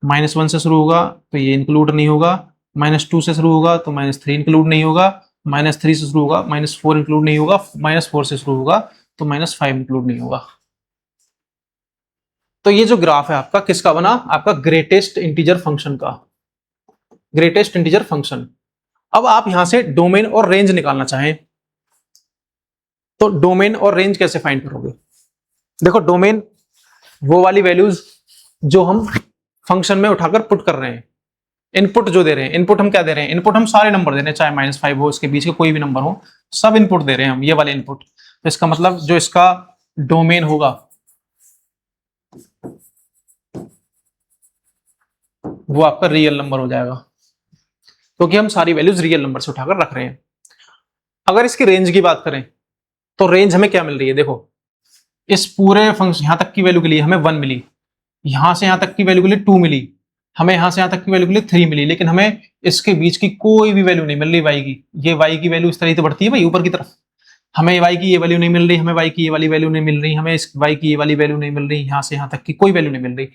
-1 से शुरू होगा तो ये इंक्लूड नहीं होगा, -2 से शुरू होगा तो -3 इंक्लूड नहीं होगा, -3 से शुरू होगा -4 इंक्लूड नहीं होगा, -4 से शुरू होगा तो -5 इंक्लूड नहीं होगा। तो ये जो ग्राफ है आपका किसका बना, आपका ग्रेटेस्ट इंटीजर फंक्शन का, ग्रेटेस्ट इंटीजर फंक्शन। अब आप यहां से डोमेन और रेंज निकालना चाहें तो डोमेन और रेंज कैसे फाइंड करोगे? देखो, डोमेन वो वाली वैल्यूज जो हम फंक्शन में उठाकर पुट कर रहे हैं, इनपुट जो दे रहे हैं। इनपुट हम क्या दे रहे हैं? इनपुट हम सारे नंबर दे रहे हैं, चाहे -5 हो, इसके बीच के कोई भी नंबर हो, सब इनपुट दे रहे हैं हम, ये वाले इनपुट। तो इसका मतलब जो इसका डोमेन होगा वो आपका रियल नंबर हो जाएगा, क्योंकि हम सारी वैल्यूज रियल नंबर से उठाकर रख रहे हैं। अगर इसकी रेंज की बात करें तो रेंज हमें क्या मिल रही है? देखो, इस पूरे फंक्शन यहां तक की वैल्यू के लिए हमें 1 मिली, यहां से यहां तक की वैल्यू के लिए 2 मिली, हमें यहां से यहां तक की वैल्यू के लिए 3 मिली, लेकिन हमें इसके बीच की कोई भी वैल्यू नहीं मिल रही y की। ये y की वैल्यू इस तरह से बढ़ती है भाई ऊपर की तरफ, हमें y की ये वैल्यू नहीं मिल रही, हमें y की ये वाली वैल्यू नहीं मिल रही, हमें इस y की ये वाली वैल्यू नहीं मिल रही, यहां से यहां तक की कोई वैल्यू नहीं मिल रही।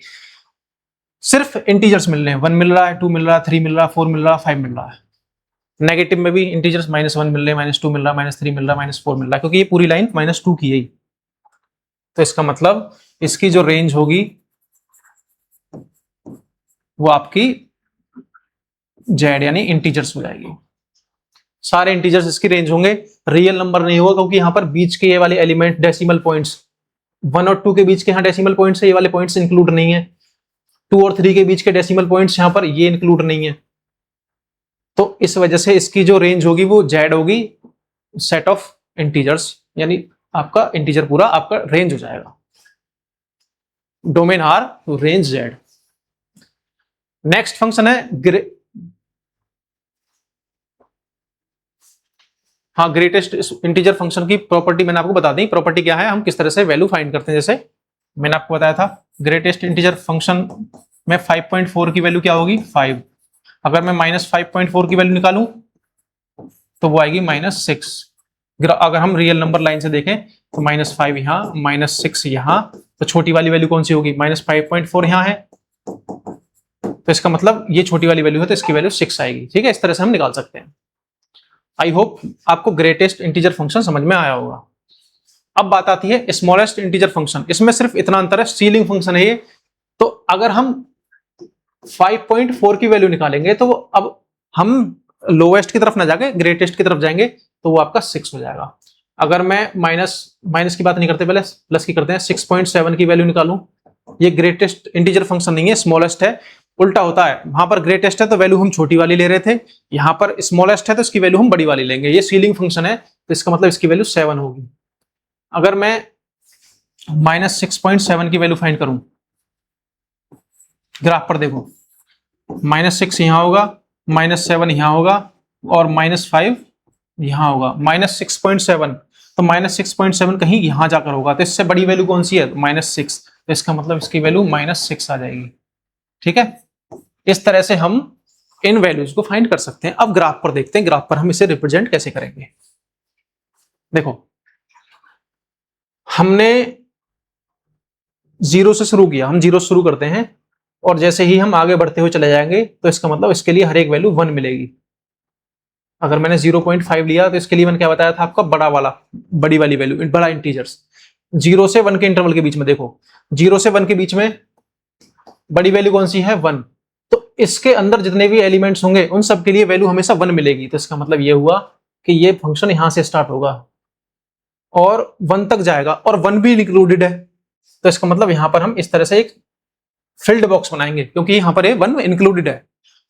सिर्फ इंटीजर्स मिल रहे हैं, 1 मिल रहा है, 2 मिल रहा है, 3 मिल रहा है, 4 मिल रहा है, 5 मिल रहा है। नेगेटिव में भी इंटीजर्स -1 मिल रहे हैं, -2 मिल रहा है, -3 मिल रहा है, -4 मिल रहा है, क्योंकि ये पूरी लाइन -2 की है। तो इसका मतलब इसकी जो रेंज होगी वो आपकी जेड यानी इंटीजर्स हो जाएगी, सारे इंटीजर्स इसकी रेंज होंगे। रियल नंबर नहीं होगा, क्योंकि यहां पर बीच के ये वाले एलिमेंट डेसिमल पॉइंट्स 1 और 2 के बीच के यहाँ डेसिमल पॉइंट्स है, ये वाले पॉइंट्स इंक्लूड नहीं है। 2 और 3 के बीच के डेसिमल पॉइंट्स यहां पर ये इंक्लूड नहीं है। तो इस वजह से इसकी जो रेंज होगी वो जेड होगी, सेट ऑफ इंटीजर्स, यानी आपका इंटीजर पूरा आपका रेंज हो जाएगा। डोमेन आर तो रेंज जेड। नेक्स्ट फंक्शन है हाँ, ग्रेटेस्ट इंटीजर फंक्शन की प्रॉपर्टी मैंने आपको बता दी। प्रॉपर्टी क्या है, हम किस तरह से वैल्यू फाइंड करते हैं। जैसे मैंने आपको बताया था, ग्रेटेस्ट इंटीजर फंक्शन में 5.4 की वैल्यू क्या होगी? 5। अगर मैं -5.4 की वैल्यू निकालूं तो वो आएगी -6। अगर हम रियल नंबर लाइन से देखें तो -5 यहाँ, -6 यहाँ, तो छोटी वाली वैल्यू कौन सी होगी? -5.4 यहाँ है, तो इसका मतलब ये छोटी वाली वैल्यू है, तो इसकी वैल्यू 6 आएगी। ठीक है, इस तरह से हम निकाल सकते हैं। आई होप आपको ग्रेटेस्ट इंटीजर फंक्शन समझ में आया होगा। अब बात आती है स्मॉलेस्ट इंटीजर फंक्शन। इसमें सिर्फ इतना अंतर है, सीलिंग फंक्शन है ये। तो अगर हम 5.4 की वैल्यू निकालेंगे तो अब हम लोएस्ट की तरफ ना जाके ग्रेटेस्ट की तरफ जाएंगे, तो वो आपका 6 हो जाएगा। अगर मैं माइनस की बात नहीं करते, पहले प्लस की करते हैं, 6.7 की वैल्यू निकालूं, ये ग्रेटेस्ट इंटीजर फंक्शन नहीं है, स्मॉलेस्ट है। उल्टा होता है, वहां पर ग्रेटेस्ट है तो वैल्यू हम छोटी वाली ले रहे थे, यहां पर स्मॉलेस्ट है तो इसकी वैल्यू हम बड़ी वाली लेंगे। ये सीलिंग फंक्शन है, तो इसका मतलब इसकी वैल्यू 7 होगी। अगर मैं -6.7 की वैल्यू फाइंड करूं, ग्राफ पर देखो, -6 यहां होगा, -7 यहां होगा, और -5 यहां होगा। -6.7, तो -6.7 कहीं यहां जाकर होगा, तो इससे बड़ी वैल्यू कौन सी है? -6। तो इसका मतलब इसकी वैल्यू -6 आ जाएगी। ठीक है, इस तरह से हम इन वैल्यूज को फाइंड कर सकते हैं। अब ग्राफ पर देखते हैं, ग्राफ पर हम इसे रिप्रेजेंट कैसे करेंगे। देखो, हमने जीरो से शुरू किया, हम जीरो से शुरू करते हैं और जैसे ही हम आगे बढ़ते हुए चले जाएंगे तो इसका मतलब इसके लिए हर एक वैल्यू 1 मिलेगी। अगर मैंने 0.5 लिया तो इसके लिए मैंने क्या बताया था आपका, बड़ा वाला, बड़ी वाली वैल्यू, बड़ा इंटीजर्स। 0 से 1 के इंटरवल के बीच में देखो, 0 से 1 के बीच में बड़ी वैल्यू कौन सी है, 1। तो इसके अंदर जितने भी एलिमेंट्स होंगे उन सब के लिए वैल्यू हमेशा 1 मिलेगी। तो इसका मतलब ये हुआ कि ये फंक्शन यहां से स्टार्ट होगा और 1 तक जाएगा और 1 भी इंक्लूडेड है। तो इसका मतलब यहां पर हम इस तरह से एक फिल्ड बॉक्स बनाएंगे क्योंकि यहां पर 1 इंक्लूडेड है।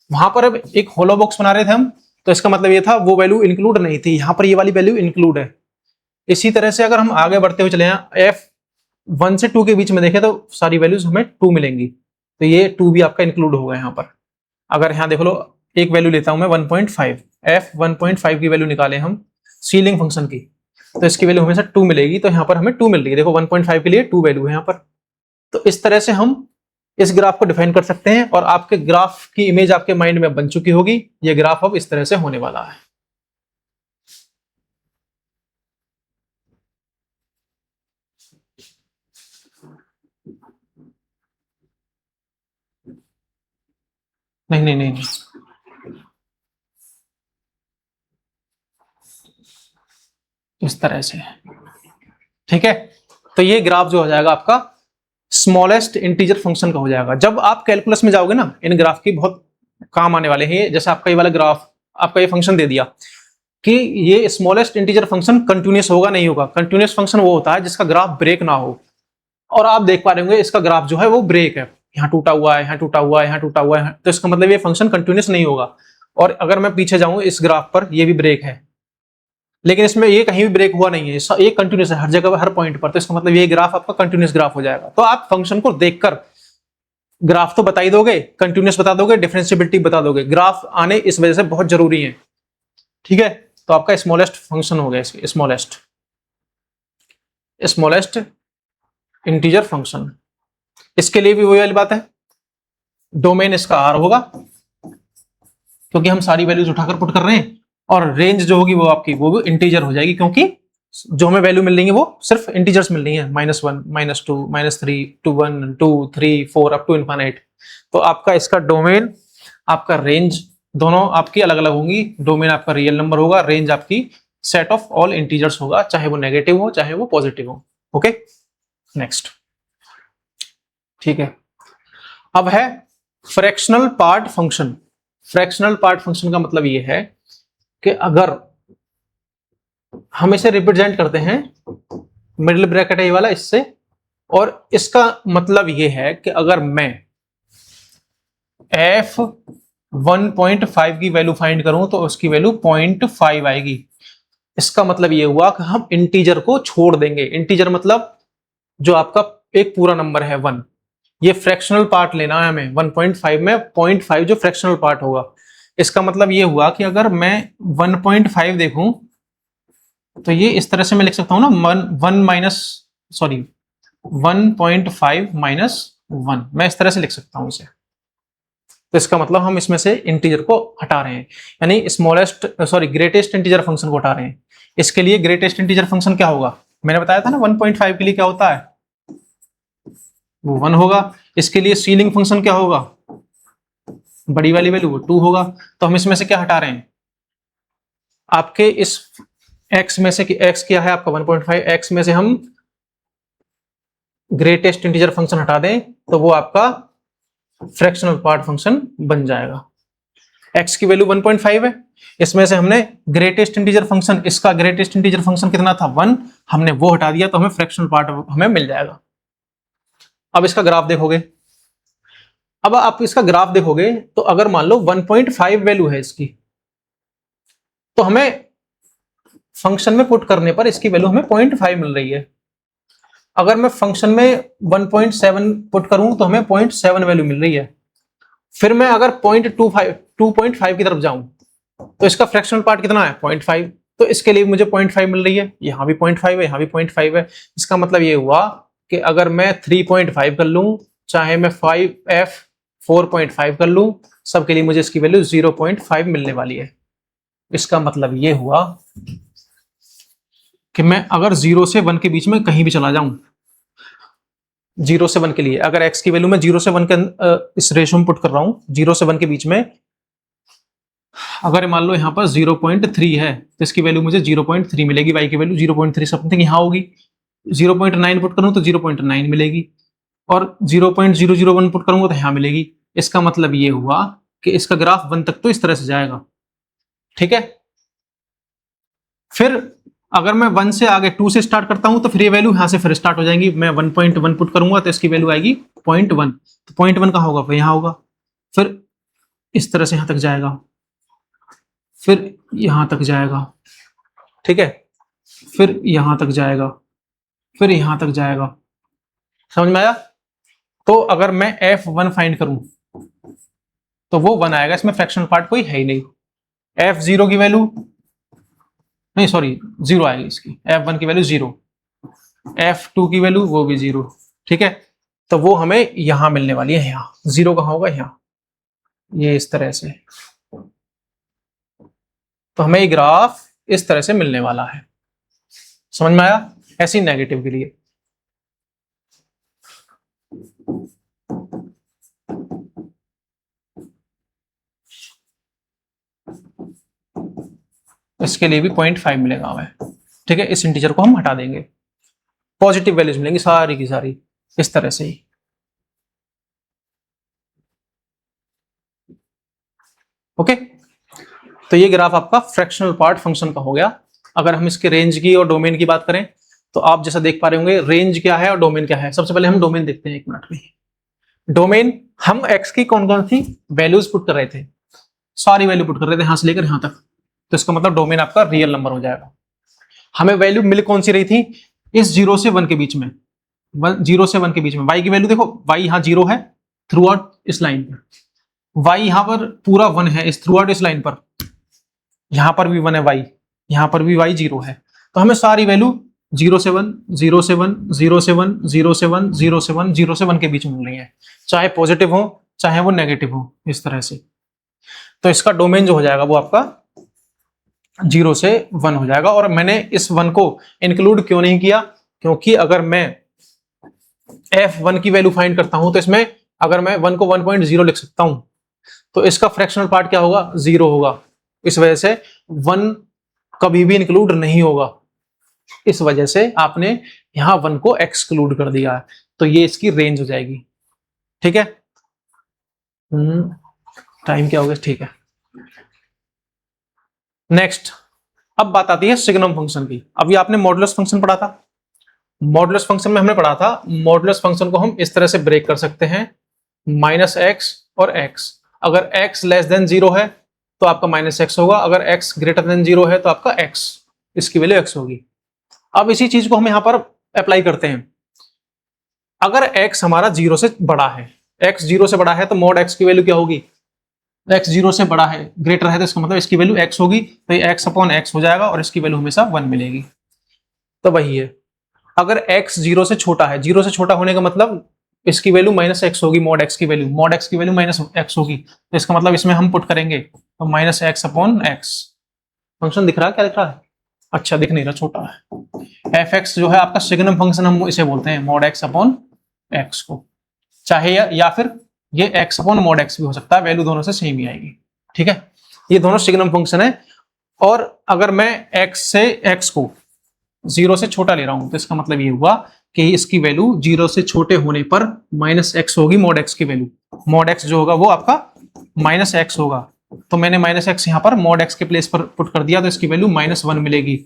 वहां पर अब एक होलो बॉक्स बना रहे थे हम, तो इसका मतलब ये था वो वैल्यू इंक्लूड नहीं थी, यहां पर ये वाली वैल्यू इंक्लूड है। इसी तरह से अगर हम आगे बढ़ते हुए चले जाएं, F1 से 2 के बीच में देखें तो सारी वैल्यूज हमें 2 मिलेंगी। तो ये 2 भी आपका इंक्लूड होगा यहां पर। अगर यहां देख लो, एक वैल्यू लेता हूं मैं 1.5, F1.5 की वैल्यू निकाले हम सीलिंग फंक्शन की, तो इसकी वैल्यू हमेशा 2 मिलेगी। तो यहां पर हमें 2 मिल रही है, देखो 1.5 के लिए 2 वैल्यू है यहां पर। तो इस तरह से हम इस ग्राफ को डिफाइन कर सकते हैं और आपके ग्राफ की इमेज आपके माइंड में बन चुकी होगी। ये ग्राफ अब इस तरह से होने वाला है। नहीं नहीं नहीं, नहीं। इस तरह से, ठीक है। तो ये ग्राफ जो हो जाएगा आपका स्मॉलेस्ट इंटीजर फंक्शन का हो जाएगा। जब आप कैलकुलस में जाओगे ना, इन ग्राफ की बहुत काम आने वाले हैं। जैसे आपका ये वाला ग्राफ, आपका ये फंक्शन दे दिया कि ये स्मॉलेस्ट इंटीजर फंक्शन कंटिन्यूस होगा नहीं होगा। कंटिन्यूस फंक्शन वो होता है जिसका ग्राफ ब्रेक ना हो। और आप देख पा रहे होंगे इसका ग्राफ जो है वो ब्रेक है, यहाँ टूटा हुआ है, यहाँ टूटा हुआ है, यहाँ टूटा हुआ है। तो इसका मतलब ये फंक्शन कंटिन्यूस नहीं होगा। और अगर मैं पीछे जाऊं इस ग्राफ पर, ये भी ब्रेक है, लेकिन इसमें ये कहीं भी ब्रेक हुआ नहीं है, ये कंटिन्यूस है हर जगह हर पॉइंट पर। तो इसका मतलब ये ग्राफ आपका कंटिन्यूस ग्राफ हो जाएगा। तो आप फंक्शन को देखकर ग्राफ तो बता ही दोगे, कंटिन्यूस बता दोगे, डिफरेंशिएबिलिटी बता दोगे। ग्राफ आने इस वजह से बहुत जरूरी है, ठीक है। तो आपका स्मॉलेस्ट फंक्शन हो गया, स्मॉलेस्ट इंटीजर फंक्शन। इसके लिए भी वही वाली बात है, डोमेन इसका आर होगा क्योंकि हम सारी वैल्यूज उठाकर पुट कर रहे हैं। और रेंज जो होगी वो आपकी वो भी इंटीजर हो जाएगी क्योंकि जो हमें वैल्यू मिल रही है वो सिर्फ इंटीजर्स मिल रही है, -1, -2, -3, 2, 1, 2, 3, 4 अप टू इनफाइनाइट। तो आपका इसका डोमेन, आपका रेंज दोनों आपकी अलग अलग होंगी। डोमेन आपका रियल नंबर होगा, रेंज आपकी सेट ऑफ ऑल इंटीजर्स होगा, चाहे वो नेगेटिव हो चाहे वो पॉजिटिव हो। ओके, नेक्स्ट, ठीक है। अब है fractional part function. Fractional part function का मतलब ये है कि अगर हम इसे रिप्रेजेंट करते हैं, मिडिल ब्रैकेट है ये वाला इससे, और इसका मतलब ये है कि अगर मैं f 1.5 की वैल्यू फाइंड करूं तो उसकी वैल्यू 0.5 आएगी। इसका मतलब ये हुआ कि हम इंटीजर को छोड़ देंगे। इंटीजर मतलब जो आपका एक पूरा नंबर है 1, ये फ्रैक्शनल पार्ट लेना है हमें। 1.5 में 0.5 जो फ्रैक्शनल पार्ट होगा, इसका मतलब ये हुआ कि अगर मैं 1.5 देखूं तो ये इस तरह से मैं लिख सकता हूं ना, 1.5 माइनस 1, मैं इस तरह से लिख सकता हूं इसे। तो इसका मतलब हम इसमें से इंटीजर को हटा रहे हैं, यानी ग्रेटेस्ट इंटीजर फंक्शन को हटा रहे हैं। इसके लिए ग्रेटेस्ट इंटीजर फंक्शन क्या होगा, मैंने बताया था ना 1.5 के लिए क्या होता है, वो 1 होगा। इसके लिए सीलिंग फंक्शन क्या होगा, बड़ी वाली वैल्यू वो 2 होगा। तो हम इसमें से क्या हटा रहे हैं, आपके इस x में से, x क्या है आपका 1.5, x में से हम ग्रेटेस्ट इंटीजर फंक्शन हटा दें तो वो आपका फ्रैक्शनल पार्ट फंक्शन बन जाएगा। x की वैल्यू 1.5 है, इसमें से हमने ग्रेटेस्ट इंटीजर फंक्शन, इसका ग्रेटेस्ट इंटीजर फंक्शन कितना था 1, हमने वो हटा दिया तो हमें फ्रैक्शनल पार्ट हमें मिल जाएगा। अब इसका ग्राफ देखोगे, अब आप इसका ग्राफ देखोगे तो अगर मान लो 1.5 वैल्यू है इसकी, तो हमें फंक्शन में पुट करने पर इसकी वैल्यू हमें 0.5 मिल रही है। अगर मैं फंक्शन में 1.7 पुट करूं तो हमें 0.7 वैल्यू मिल रही है। फिर मैं अगर 2.5 की तरफ जाऊं तो इसका फ्रैक्शनल पार्ट कितना है 0.5, तो इसके लिए मुझे 0.5 मिल रही है। यहां भी 0.5 है, यहां भी 0.5 है। इसका मतलब ये हुआ कि अगर मैं 3.5 कर लूं, चाहे मैं 4.5 कर लूं, सबके लिए मुझे इसकी वैल्यू 0.5 मिलने वाली है। इसका मतलब ये हुआ कि मैं अगर 0 से 1 के बीच में कहीं भी चला जाऊं, 0 से 1 के लिए अगर x की वैल्यू मैं 0 से 1 के इस रेशो में पुट कर रहा हूं, 0 से 1 के बीच में, अगर मान लो यहाँ पर 0.3 है तो इसकी वैल्यू मुझे 0.3 मिलेगी, y की वैल्यू 0.3 समथिंग यहाँ होगी। 0.9 पुट करूँ तो 0.9 मिलेगी, और 0.001 पुट करूंगा तो यहाँ मिलेगी। इसका मतलब ये हुआ कि इसका ग्राफ 1 तक तो इस तरह से जाएगा, ठीक है। फिर अगर मैं 1 से आगे 2 से स्टार्ट करता हूं तो फिर ये वैल्यू यहां से फिर स्टार्ट हो जाएंगी। मैं 1.1 पुट करूंगा तो इसकी वैल्यू आएगी 0.1, तो 0.1 कहां होगा, फिर यहां होगा। फिर इस तरह से यहां तक जाएगा, फिर यहां तक जाएगा, ठीक है, फिर यहां तक जाएगा, फिर यहां तक जाएगा। समझ में आया? तो अगर मैं f1 फाइंड करूं तो वो 1 आएगा, इसमें फ्रैक्शनल पार्ट कोई है ही नहीं। f0 की वैल्यू नहीं, सॉरी 0 आएगी इसकी, f1 की वैल्यू 0, f2 की वैल्यू वो भी 0, ठीक है। तो वो हमें यहां मिलने वाली है, यहां 0 कहां होगा, यहां, ये इस तरह से। तो हमें ये ग्राफ इस तरह से मिलने वाला है। समझ में आया? ऐसी नेगेटिव के लिए। इसके लिए भी 0.5 मिलेगा हमें, ठीक है। इस इंटीजर को हम हटा देंगे, पॉजिटिव वैल्यूज मिलेंगी सारी की सारी इस तरह से ही। ओके, तो ये ग्राफ आपका फ्रैक्शनल पार्ट फंक्शन का हो गया। अगर हम इसके रेंज की और डोमेन की बात करें तो आप जैसा देख पा रहे होंगे रेंज क्या है और डोमेन क्या है। सबसे पहले हम डोमेन देखते हैं, 1 मिनट में। डोमेन, हम x की कौन कौन सी वैल्यूज पुट कर रहे थे, सारी वैल्यू पुट कर रहे थे यहां से लेकर यहां तक, तो इसका मतलब डोमेन आपका रियल नंबर हो जाएगा। हमें वैल्यू मिल कौन सी रही थी, इस 0 से 1 के बीच में, 0 से 1 के बीच में y की वैल्यू देखो, y यहां 0 है थ्रू आउट इस लाइन पर, y यहां पर पूरा 1 है इस थ्रू आउट इस लाइन पर, यहां पर भी 1 है y, यहां पर भी y 0 है। तो हमें सारी वैल्यू 0 से 1, 0 से 1, 0 से 1, 0 से 1, 0 से 1, 0 से 1 के बीच में मिल रही है, चाहे पॉजिटिव हो चाहे वो नेगेटिव हो, इस तरह से। तो इसका डोमेन जो हो जाएगा वो आपका 0 से 1 हो जाएगा। और मैंने इस 1 को इंक्लूड क्यों नहीं किया, क्योंकि अगर मैं f1 की वैल्यू फाइंड करता हूं तो इसमें अगर मैं 1 को 1.0 लिख सकता हूं तो इसका फ्रैक्शनल पार्ट क्या होगा, 0 होगा। इस वजह से 1 कभी भी इंक्लूड नहीं होगा, इस वजह से आपने यहां 1 को एक्सक्लूड कर दिया है। तो ये इसकी रेंज हो जाएगी, ठीक है। टाइम क्या हो गया, ठीक है। नेक्स्ट, अब बात आती है सिग्नम फंक्शन की। अभी आपने मॉडुलस फंक्शन पढ़ा था, मॉडुलस फंक्शन में हमने पढ़ा था मॉडुलस फंक्शन को हम इस तरह से ब्रेक कर सकते हैं, -x और x। अगर x लेस देन 0 है तो आपका -x होगा, अगर x ग्रेटर देन 0 है तो आपका x, इसकी वैल्यू x होगी। अब इसी चीज को हम यहां पर अप्लाई करते हैं। अगर x हमारा 0 से बड़ा है, x 0 से बड़ा है तो मॉड x की वैल्यू क्या होगी, x 0 से बड़ा है, ग्रेटर है तो इसका मतलब इसकी वैल्यू x होगी, तो ये x अपॉन x हो जाएगा और इसकी वैल्यू हमेशा 1 मिलेगी। तो वही है, अगर x 0 से छोटा है, 0 से छोटा होने का मतलब इसकी वैल्यू -x होगी, मॉड x की वैल्यू, मॉड x की वैल्यू -x होगी, तो इसका मतलब इसमें हम पुट करेंगे तो -x अपॉन x। फंक्शन दिख रहा है, क्या दिख रहा है, अच्छा दिख नहीं रहा, छोटा है। fx जो है आपका सिग्नम फंक्शन हम इसे बोलते हैं, मॉड x अपॉन x को, चाहे या फिर ये x अपॉन मॉड x भी हो सकता है, वैल्यू दोनों से सेम ही आएगी, ठीक है। ये दोनों सिग्नम फंक्शन है। और अगर मैं x से x को 0 से छोटा ले रहा हूं तो इसका मतलब ये हुआ कि इसकी वैल्यू 0 से छोटे होने पर -x होगी, मॉड x की वैल्यू, मॉड x जो होगा वो आपका -x होगा। तो मैंने -x यहां पर मॉड x के प्लेस पर पुट कर दिया तो इसकी वैल्यू -1 मिलेगी।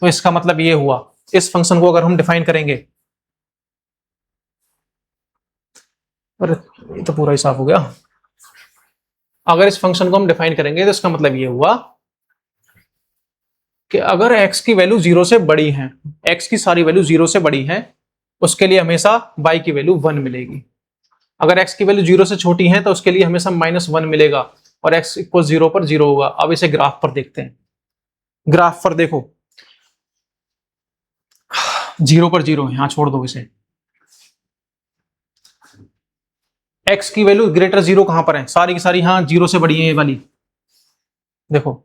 तो इसका मतलब ये हुआ, इस फंक्शन को अगर हम डिफाइन करेंगे, अरे ये तो पूरा ही साफ हो गया। अगर इस फंक्शन को हम डिफाइन करेंगे तो इसका मतलब ये हुआ कि अगर x की वैल्यू 0 से बड़ी है, x की सारी वैल्यू 0 से बड़ी है, उसके लिए हमेशा y की वैल्यू 1 मिलेगी। अगर x की वैल्यू 0 से छोटी है तो उसके लिए हमेशा -1 मिलेगा और x इक्वल 0 पर 0 होगा। अब इसे ग्राफ पर देखते हैं, ग्राफ पर देखो 0 पर 0 यहां छोड़ दो इसे, x की वैल्यू ग्रेटर 0 कहां पर है, सारी की सारी यहां 0 से बड़ी है, ये वाली देखो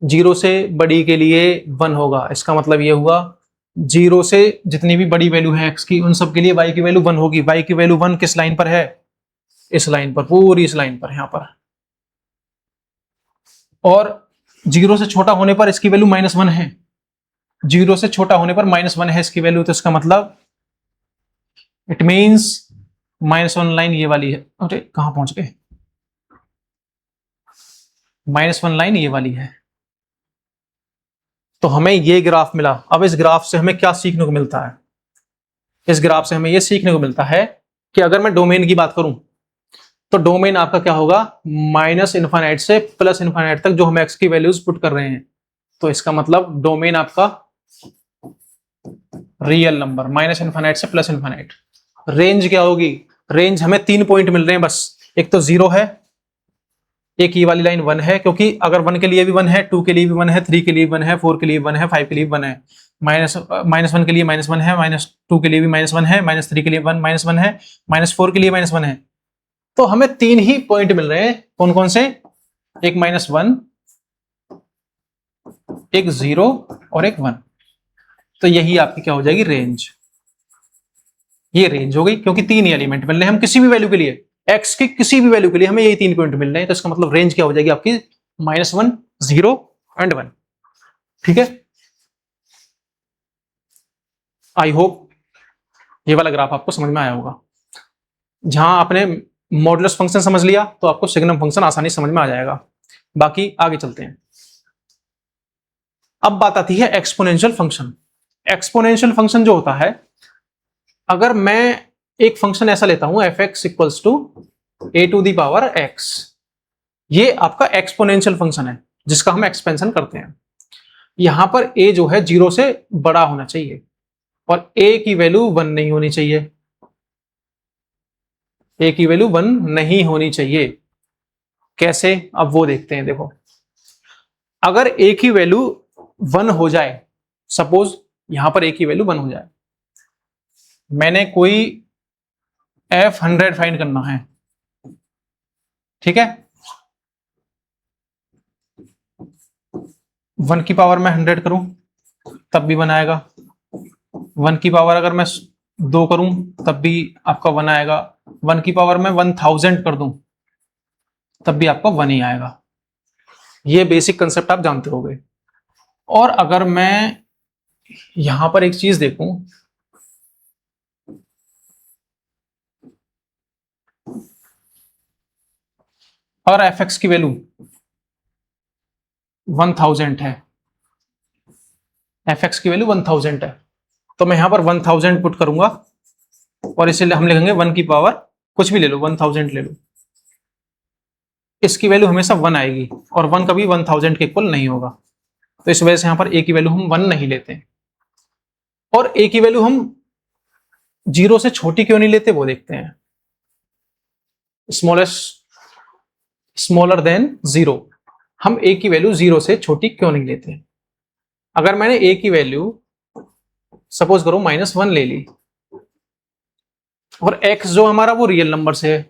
0 से बड़ी के लिए 1 होगा, इसका मतलब ये हुआ जीरो से जितनी भी बड़ी वैल्यू है एक्स की, उन सब के लिए वाई की वैल्यू 1 होगी। वाई की वैल्यू 1 किस लाइन पर है? इस लाइन पर, पूरी इस लाइन पर, यहां पर। और जीरो से छोटा होने पर इसकी वैल्यू -1 है। जीरो से छोटा होने पर -1 है इसकी वैल्यू, तो इसका मतलब इट मीन्स -1 लाइन ये वाली है। अरे कहां पहुंच गए? -1 लाइन ये वाली है। तो हमें ये ग्राफ मिला। अब इस ग्राफ से हमें क्या सीखने को मिलता है? इस ग्राफ से हमें ये सीखने को मिलता है कि अगर मैं डोमेन की बात करूं तो डोमेन आपका क्या होगा? -∞ से +∞ तक जो हम एक्स की वैल्यूज पुट कर रहे हैं। तो इसका मतलब डोमेन आपका रियल नंबर, -∞ से +∞। रेंज क्या होगी? रेंज हमें 3 पॉइंट मिल रहे हैं बस। एक तो 0 है, एक ये वाली लाइन 1 है, क्योंकि अगर 1 के लिए भी 1 है, 2 के लिए भी 1 है, 3 के लिए भी 1 है, 4 के लिए भी 1 है, 5 के लिए भी 1 है, -1 के लिए -1 है, -2 के लिए भी -1 है, -3 के लिए -1 है, -4 के लिए -1 है। तो हमें 3 ही पॉइंट मिल रहे हैं। कौन कौन से? एक -1, एक 0 और एक 1। तो यही आपकी क्या हो जाएगी? रेंज। ये रेंज हो गई, क्योंकि 3 ही एलिमेंट मिल रहे हैं हम किसी भी वैल्यू के लिए, एक्स की किसी भी वैल्यू के लिए हमें यही 3 पॉइंट मिल रहे हैं। तो इसका मतलब रेंज क्या हो जाएगी आपकी? -1, 0 एंड 1। ठीक है, आई होप ये वाला ग्राफ आपको समझ में आया होगा। जहां आपने मॉडुलस फंक्शन समझ लिया तो आपको सिग्नम फंक्शन आसानी समझ में आ जाएगा। बाकी आगे चलते हैं। अब बात आती है एक्सपोनेंशियल फंक्शन। एक्सपोनेंशियल फंक्शन जो होता है, अगर मैं एक फंक्शन ऐसा लेता हूं f(x = a⁴x), ये आपका एक्सपोनेंशियल फंक्शन है जिसका हम एक्सपेंशन करते हैं। यहां पर a जो है 0 से बड़ा होना चाहिए और a की वैल्यू 1 नहीं होनी चाहिए। a की वैल्यू 1 नहीं होनी चाहिए। कैसे? अब वो देखते हैं। देखो, अगर a की वैल्यू 1 हो जाए, सपोज यहां पर a की वैल्यू 1 हो जाए, मैंने कोई f100 फाइंड करना है, ठीक है। 1 की पावर मैं 100 करूं तब भी 1 आएगा। 1 की पावर अगर मैं 2 करूं तब भी आपका 1 आएगा। 1 की पावर मैं 1000 कर दूं तब भी आपका 1 ही आएगा। ये बेसिक कंसेप्ट आप जानते होंगे। और अगर मैं यहां पर एक चीज देखूं, और f(x) की वैल्यू 1000 है, f(x) की वैल्यू 1000 है, तो मैं यहां पर 1000 पुट करूंगा और इसीलिए हम लिखेंगे 1 की पावर कुछ भी ले लो, 1000 ले लो। इसकी वैल्यू हमेशा 1 आएगी और 1 कभी 1000 के इक्वल नहीं होगा। तो इस वजह से यहां पर a की वैल्यू हम 1 नहीं लेते। और a की वैल्यू हम 0 से छोटी क्यों नहीं लेते वो देखते हैं। स्मॉलर देन 0, हम a की वैल्यू 0 से छोटी क्यों नहीं लेते? अगर मैंने a की वैल्यू सपोज करो -1 ले ली और x जो हमारा वो रियल नंबर से है,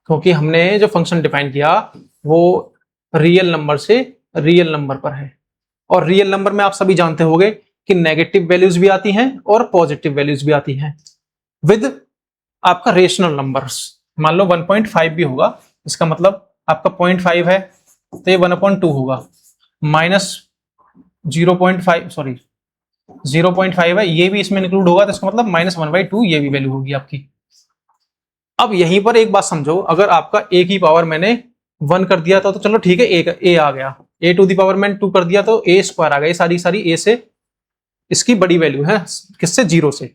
क्योंकि हमने जो फंक्शन डिफाइन किया वो रियल नंबर से रियल नंबर पर है। और रियल नंबर में आप सभी जानते होंगे कि नेगेटिव वैल्यूज भी आती हैं और पॉजिटिव वैल्यूज भी आती हैं विद आपका रेशनल नंबर्स। मान लो 1.5 भी होगा, इसका मतलब आपका 0.5 है तो ये 1/2 होगा। -0.5 सॉरी 0.5 है, ये भी इसमें इंक्लूड होगा, तो इसका मतलब -1/2 ये भी वैल्यू होगी आपकी। अब यहीं पर एक बात समझो, अगर आपका a की पावर मैंने 1 कर दिया था तो चलो ठीक है, a आ गया। a⁴ मैंने 2 कर दिया तो a² आ गया। ये सारी a से इसकी बड़ी वैल्यू है, किससे? 0 से।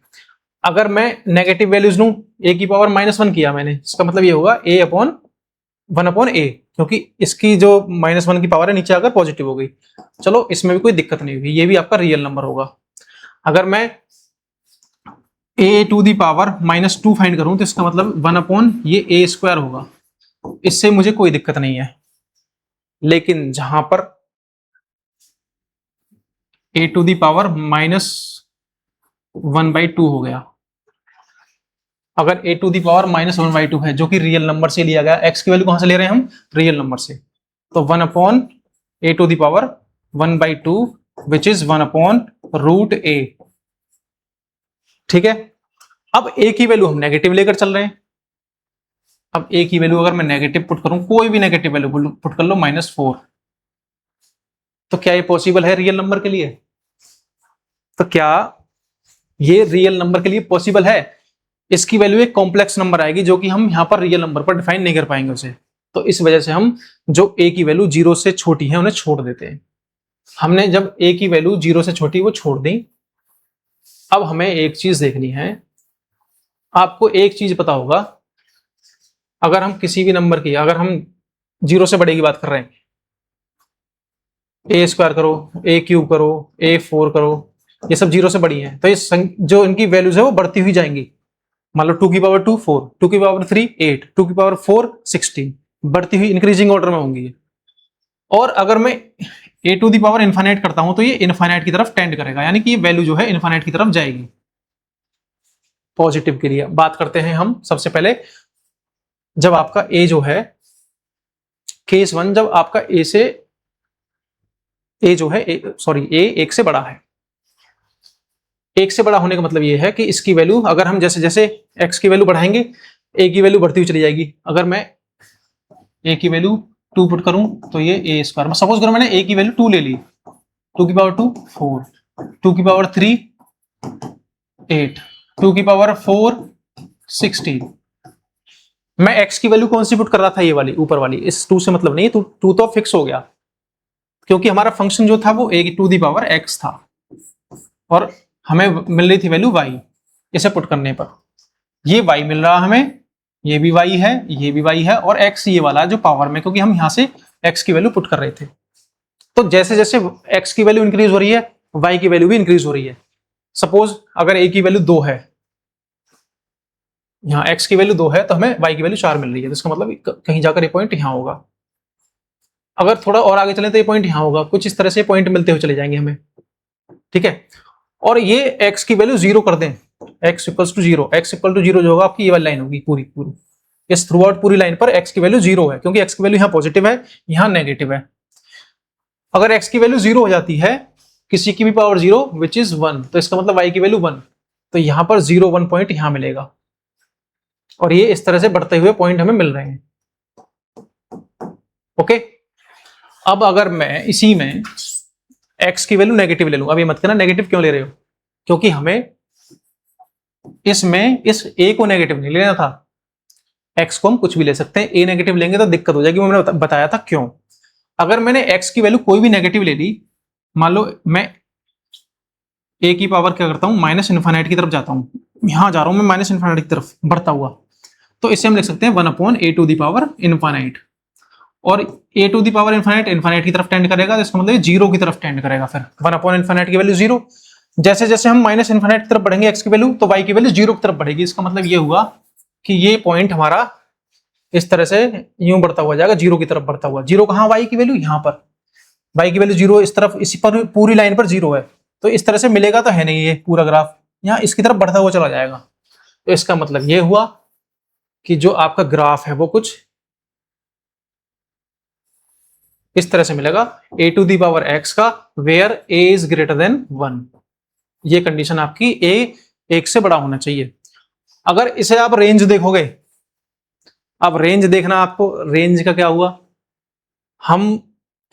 अगर मैं नेगेटिव वैल्यूज लूं, a की पावर -1 किया मैंने, इसका मतलब ये होगा a/1/a, क्योंकि इसकी जो -1 की पावर है नीचे आकर पॉजिटिव हो गई। चलो इसमें भी कोई दिक्कत नहीं हुई, ये भी आपका रियल नंबर होगा। अगर मैं a⁴ -2 फाइंड करूं तो इसका मतलब 1/ये a² होगा। इससे मुझे कोई दिक्कत नहीं है। लेकिन जहां पर a⁴ -1/2 हो गया, अगर a⁴ -1/2 है जो कि रियल नंबर से लिया गया, x की वैल्यू कहां से ले रहे हैं हम? रियल नंबर से। तो 1/a⁴ 1/2 विच इज 1/2 रूट ए। ठीक है, अब ए की वैल्यू हम नेगेटिव लेकर चल रहे हैं। अब ए की वैल्यू अगर मैं नेगेटिव पुट करूं, कोई भी नेगेटिव वैल्यू पुट कर लो -4, तो क्या ये पॉसिबल है रियल नंबर के लिए? तो क्या ये रियल नंबर के लिए पॉसिबल है? इसकी वैल्यू एक कॉम्प्लेक्स नंबर आएगी जो कि हम यहां पर रियल नंबर पर डिफाइन नहीं कर पाएंगे उसे। तो इस वजह से हम जो ए की वैल्यू 0 से छोटी है उन्हें छोड़ देते हैं। हमने जब ए की वैल्यू 0 से छोटी वो छोड़ दी। अब हमें एक चीज देखनी है, आपको एक चीज पता होगा, अगर हम किसी भी नंबर की, अगर हम 0 से बड़े की बात कर रहे हैं, a² करो, a³ करो, a4 करो, ये सब 0 से बड़ी हैं, तो ये जो इनकी वैल्यूज है वो बढ़ती हुई जाएंगी। मान लो 2 की पावर 2 4, 2 की पावर 3 8, 2 की पावर 4 16, बढ़ती हुई इंक्रीजिंग ऑर्डर में होंगी। और अगर मैं a to the power infinite करता हूं तो ये इनफाइनाइट की तरफ टेंड करेगा, यानी कि ये वैल्यू जो है इनफाइनाइट की तरफ जाएगी। पॉजिटिव के लिए बात करते हैं हम सबसे पहले। जब आपका a जो है, केस 1, जब आपका a से a जो है सॉरी a 1 से बड़ा है। 1 से बड़ा होने का मतलब ये है कि इसकी वैल्यू, अगर हम जैसे जैसे x की वैल्यू बढ़ाएंगे a की वैल्यू बढ़ती हुई चली जाएगी। अगर मैं a की वैल्यू 2 पुट करूं तो ये a², सपोज करो मैंने a की वैल्यू 2 ले ली, 2 की पावर 2 4, 2 की पावर 3 8, 2 की पावर 4 16। मैं x की वैल्यू कौन सी पुट कर रहा था? ये वाली ऊपर वाली, इस 2 से मतलब नहीं है, 2 तो फिक्स हो गया क्योंकि हमारा फंक्शन जो था वो a to the power x था और हमें मिल रही थी वैल्यू y। इसे पुट करने पर ये y मिल रहा हमें, ये भी y है, ये भी y है, और x ये वाला जो पावर में, क्योंकि हम यहां से x की वैल्यू पुट कर रहे थे। तो जैसे जैसे x की वैल्यू इंक्रीज हो रही है y की वैल्यू भी इंक्रीज हो रही है। सपोज अगर a की वैल्यू 2 है, यहाँ x की वैल्यू 2 है तो हमें y की वैल्यू 4 मिल रही है, तो इसका मतलब कहीं जाकर ये पॉइंट यहाँ होगा। अगर थोड़ा और आगे चले तो ये पॉइंट यहाँ होगा। कुछ इस तरह से पॉइंट मिलते हुए चले जाएंगे हमें। ठीक है, और ये x की वैल्यू 0 कर दें, x equals to 0, x equal to 0 जो होगा आपकी ये वाली लाइन होगी पूरी पूरी, इस थ्रू आउट पूरी लाइन पर x की वैल्यू 0 है, क्योंकि x की वैल्यू यहाँ पॉजिटिव है, यहाँ नेगेटिव है। अगर x की वैल्यू 0 हो जाती है किसी की भी पावर 0 विच इज 1, तो इसका मतलब y की वैल्यू 1, तो यहाँ पर 0 1 पॉइंट यहाँ मिलेगा, और ये इस तरह से बढ़ते हुए पॉइंट हमें मिल रहे हैं। ओके, अब अगर मैं इसी में x की वैल्यू नेगेटिव ले लूं, अब ये मत कहना नेगेटिव क्यों ले रहे हो, क्योंकि हमें इसमें इस a को नेगेटिव नहीं लेना था, x को हम कुछ भी ले सकते हैं, a नेगेटिव लेंगे तो दिक्कत हो जाएगी, वो मैंने बताया था क्यों। अगर मैंने x की वैल्यू कोई भी नेगेटिव ले ली, मान लो मैं a की पावर क्या करता हूं, माइनस इनफाइनाइट की तरफ जाता हूं, यहां जा रहा हूं मैं माइनस इनफाइनाइट की तरफ बढ़ता हुआ, तो इसे हम लिख सकते हैं 1/a to the power infinite, और a to the power infinite infinite की तरफ टेंड करेगा, तो इसका मतलब 0 की तरफ टेंड करेगा। फिर 1/इनफाइनाइट की वैल्यू 0, जैसे जैसे हम माइनस इनफाइनाइट की तरफ बढ़ेंगे x की वैल्यू, तो y की वैल्यू 0 की तरफ बढ़ेगी। इसका मतलब ये हुआ कि ये पॉइंट हमारा इस तरह से यूं बढ़ता हुआ जाएगा, 0 की तरफ बढ़ता हुआ। 0 कहां? y की वैल्यू यहां पर, y की वैल्यू 0 इस तरफ, इसी पर पूरी लाइन पर 0 है, तो इस तरह से मिलेगा तो है नहीं, ये पूरा ग्राफ यहाँ इसकी तरफ बढ़ता हुआ चला जाएगा। तो इसका मतलब ये हुआ कि जो आपका ग्राफ है वो कुछ इस तरह से मिलेगा, a to the power x का where a is greater than 1। ये कंडीशन आपकी a 1 से बड़ा होना चाहिए। अगर इसे आप रेंज देखोगे, अब रेंज देखना आपको, रेंज का क्या हुआ, हम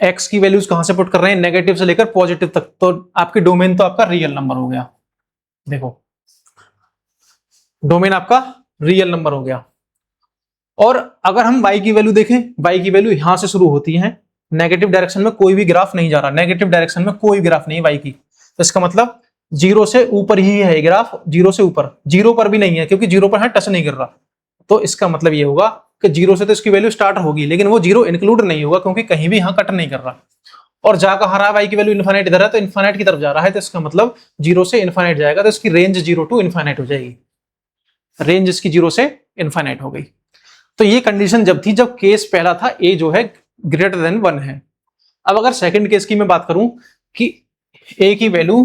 x की वैल्यूज कहां से पुट कर रहे हैं, नेगेटिव से लेकर पॉजिटिव तक, तो आपकी डोमेन तो आपका रियल नंबर हो गया। देखो डोमेन आपका रियल नंबर हो गया। और अगर हम y की वैल्यू देखें, y की वैल्यू यहां से शुरू होती है, नेगेटिव डायरेक्शन में कोई भी ग्राफ नहीं जा रहा, नेगेटिव डायरेक्शन में कोई ग्राफ नहीं y की, तो इसका मतलब 0 से ऊपर ही है ये ग्राफ, 0 से ऊपर, 0 पर भी नहीं है क्योंकि 0 पर टच नहीं कर रहा। तो इसका मतलब ये होगा कि 0 से तो इसकी वैल्यू स्टार्ट होगी, लेकिन वो 0 इंक्लूड नहीं होगा क्योंकि कहीं भी यहाँ कट नहीं कर रहा, और जा कहां रहा है, y की वैल्यू इनफाइनाइट इधर है तो इनफाइनाइट की तरफ जा रहा है, तो इसका मतलब 0 से इनफाइनाइट जाएगा, तो इसकी रेंज 0 टू इनफाइनाइट हो जाएगी, रेंज इसकी 0 से इनफाइनाइट हो गई। तो ये कंडीशन जब थी, जब केस पहला था a जो है ग्रेटर देन 1 है। अब अगर सेकंड केस की मैं बात करूं कि a की वैल्यू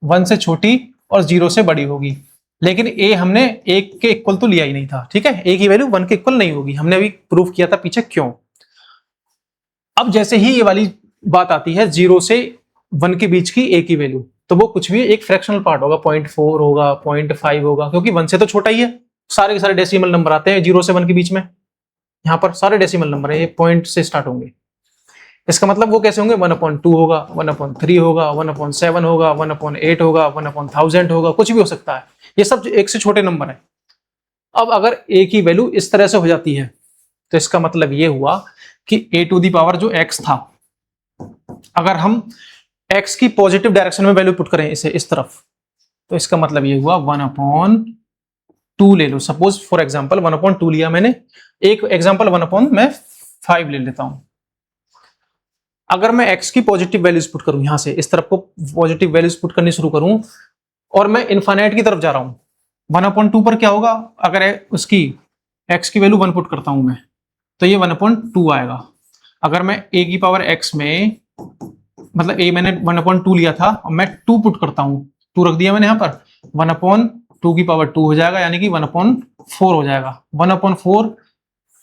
1 से छोटी और 0 से बड़ी होगी, लेकिन a हमने 1 के इक्वल तो लिया ही नहीं था। ठीक है, a की वैल्यू 1 के इक्वल नहीं होगी, हमने अभी प्रूफ किया था पीछे क्यों। अब जैसे ही ये वाली बात आती है 0 से 1 के बीच की a की वैल्यू, तो वो कुछ भी एक फ्रैक्शनल पार्ट होगा, 0.4 होगा, 0.5 होगा, क्योंकि 1 से तो छोटा ही है। सारे के सारे डेसिमल नंबर आते हैं 0 से 1 के बीच में, यहाँ पर सारे डेसिमल नंबर है, ये पॉइंट से स्टार्ट होंगे। इसका मतलब वो कैसे होंगे, 1/2 होगा, 1/3 होगा, 1/7 होगा, 1/8 होगा, 1/1000 होगा, कुछ भी हो सकता है। ये सब एक से छोटे नंबर है। अब अगर a की वैल्यू इस तरह से हो जाती है तो इसका मतलब ये हुआ कि a टू दी पावर जो x था, अगर हम x की पॉजिटिव डायरेक्शन में वैल्यू पुट करें इसे इस तरफ, तो इसका मतलब ये हुआ 1/2 ले लो। सपोज फॉर एग्जांपल 1/2 लिया मैंने, एक एग्जांपल 1/5 ले लेता हूं। अगर मैं x की पॉजिटिव वैल्यूज पुट करूं, यहां से इस तरफ को पॉजिटिव वैल्यूज पुट करनी शुरू करूं और मैं इनफाइनाइट की तरफ जा रहा हूं, 1/2 पर क्या होगा, अगर उसकी x की वैल्यू 1 पुट करता हूं मैं, तो ये 1/2 आएगा। अगर मैं a की पावर x में, मतलब a मैंने 1/2 लिया था और मैं 2 पुट करता हूं, 2 रख दिया मैंने यहां पर, 1/2 की पावर 2 हो जाएगा, यानी कि 1/4 हो जाएगा, 1/4।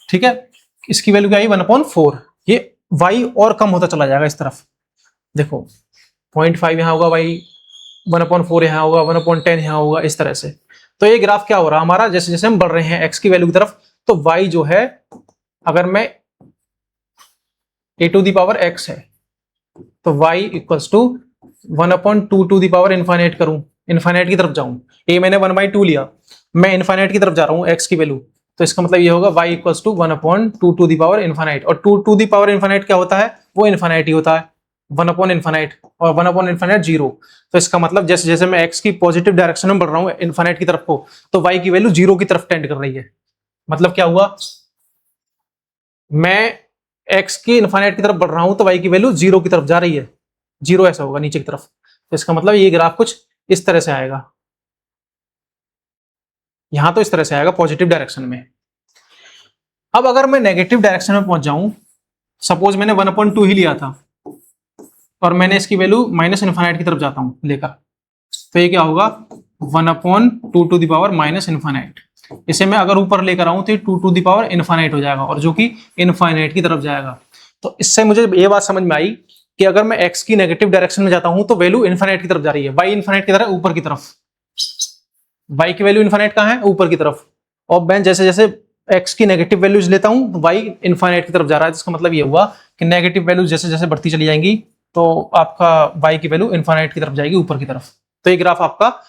ठीक है, इसकी वैल्यू क्या आई, 1/4। ये y और कम होता चला जाएगा इस तरफ, देखो 0.5 यहाँ होगा y, 1/4 यहाँ होगा, 1/10 यहाँ होगा, इस तरह से। तो ये ग्राफ क्या हो रहा है हमारा, जैसे जैसे हम बढ़ रहे हैं x की वैल्यू की तरफ, तो y जो है, अगर मैं a to the power x है तो y equals to 1/2 to the power infinite करूं, इनफाइनाइट की तरफ जाऊं। a मैंने 1/2 लिया, मैं इनफाइनाइट की तरफ जा रहा हूं x की वैल्यू, तो इसका मतलब ये होगा y equals to 1/2 to the power infinite. और 2 टू दी पावर इनफाइनाइट क्या होता है, वो इनफाइनाइट ही होता है, 1/इनफाइनाइट, और 1/इनफाइनाइट 0। तो इसका मतलब जैसे जैसे मैं x की पॉजिटिव डायरेक्शन में बढ़ रहा हूं इनफाइनाइट की तरफ को, तो y की वैल्यू 0 की तरफ टेंड कर रही है। मतलब क्या हुआ, मैं x की इनफाइनाइट की तरफ बढ़ रहा हूं तो y की वैल्यू 0 की तरफ जा रही है, 0 ऐसा होगा नीचे की तरफ। तो इसका मतलब ये ग्राफ कुछ इस तरह से आएगा, यहां तो इस तरह से आएगा पॉजिटिव डायरेक्शन में। अब अगर मैं नेगेटिव डायरेक्शन में पहुंच जाऊं, सपोज मैंने 1/2 ही लिया था और मैंने इसकी वैल्यू माइनस इनफाइनाइट की तरफ जाता हूं लेकर, तो ये क्या होगा, 1/2 to the power minus infinite. इसे मैं अगर ऊपर लेकर आऊं तो ये 2 टू दी पावर इनफाइनाइट हो जाएगा, और जो कि इनफाइनाइट की तरफ जाएगा। तो इससे मुझे ये बात समझ में आई कि अगर मैं x की नेगेटिव डायरेक्शन में जाता हूं तो वैल्यू इनफाइनाइट की तरफ जा रही है, y इनफाइनाइट की तरफ ऊपर की तरफ, y की वैल्यू इनफाइनाइट कहां है, ऊपर की तरफ। और मैं जैसे जैसे x की नेगेटिव वैल्यूज लेता हूं तो y इनफाइनाइट की तरफ जा रहा है। इसका मतलब ये हुआ कि नेगेटिव वैल्यूज जैसे जैसे बढ़ती चली जाएंगी तो आपका y की वैल्यू इनफाइनाइट की तरफ जाएगी, ऊपर की तरफ। तो ये ग्राफ आपका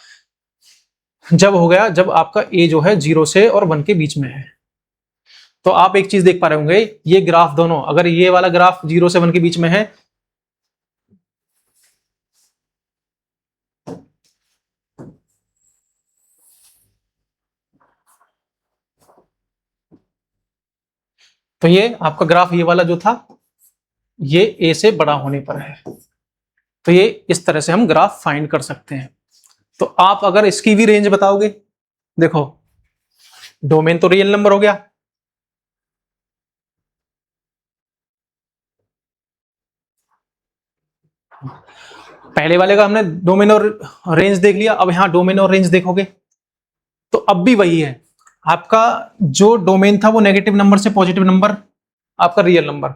जब हो गया जब आपका a जो है 0 से और 1 के बीच में है। तो आप एक चीज देख पा रहे होंगे, ये ग्राफ दोनों, अगर ये वाला ग्राफ 0 से 1 के बीच में है, तो ये आपका ग्राफ ये वाला जो था ये a से बड़ा होने पर है। तो ये इस तरह से हम ग्राफ फाइंड कर सकते हैं। तो आप अगर इसकी भी रेंज बताओगे, देखो डोमेन तो रियल नंबर हो गया, पहले वाले का हमने डोमेन और रेंज देख लिया, अब यहां डोमेन और रेंज देखोगे तो अब भी वही है। आपका जो डोमेन था वो नेगेटिव नंबर से पॉजिटिव नंबर, आपका रियल नंबर,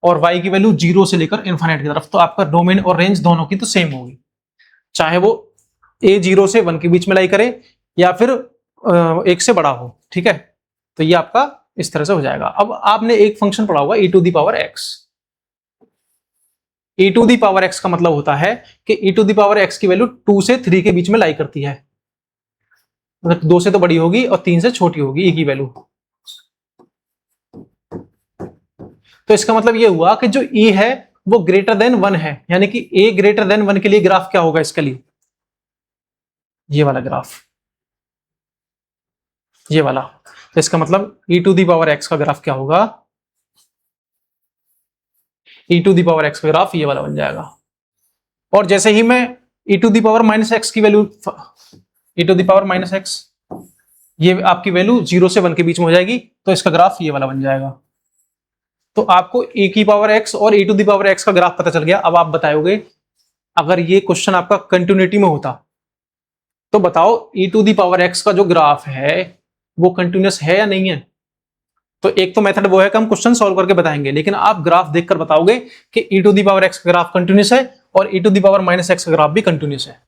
और y की वैल्यू 0 से लेकर इनफाइनाइट की तरफ। तो आपका डोमेन और रेंज दोनों की तो सेम होगी, चाहे वो a 0 से 1 के बीच में लाई करे या फिर 1 से बड़ा हो। ठीक है, तो ये आपका इस तरह से हो जाएगा। अब आपने एक फंक्शन पढ़ा होगा e to the power x। e to the power x का मतलब होता है कि e to the power x की वैल्यू 2 से 3 के बीच में लाई करती है, मतलब 2 से तो बड़ी होगी और 3 से छोटी होगी e की वैल्यू। तो इसका मतलब ये हुआ कि जो e है वो ग्रेटर देन 1 है, यानी कि a ग्रेटर देन 1 के लिए ग्राफ क्या होगा इसके लिए, ये वाला ग्राफ, ये वाला। तो इसका मतलब e to the power x का ग्राफ क्या होगा, e to the power x का ग्राफ ये वाला बन जाएगा। और जैसे ही मैं e to the power minus X value वैल्यू, e to the power minus X, ये आपकी वैल्यू 0 से 1 के बीच में हो जाएगी, तो इसका ग्राफ ये वाला बन जाएगा। तो आपको e की पावर x और e to the power x का ग्राफ पता चल गया। अब आप बताओगे अगर ये क्वेश्चन आपका कंटिन्यूटी में होता तो बताओ e to the power x का जो ग्राफ है वो कंटिन्यूअस है या नहीं है। तो एक तो मेथड वो है कि हम क्वेश्चन सॉल्व करके बताएंगे, लेकिन आप ग्राफ देखकर बताओगे कि e to the power x का ग्राफ कंटिन्यूअस है और e to the power minus X का ग्राफ भी कंटिन्यूस है।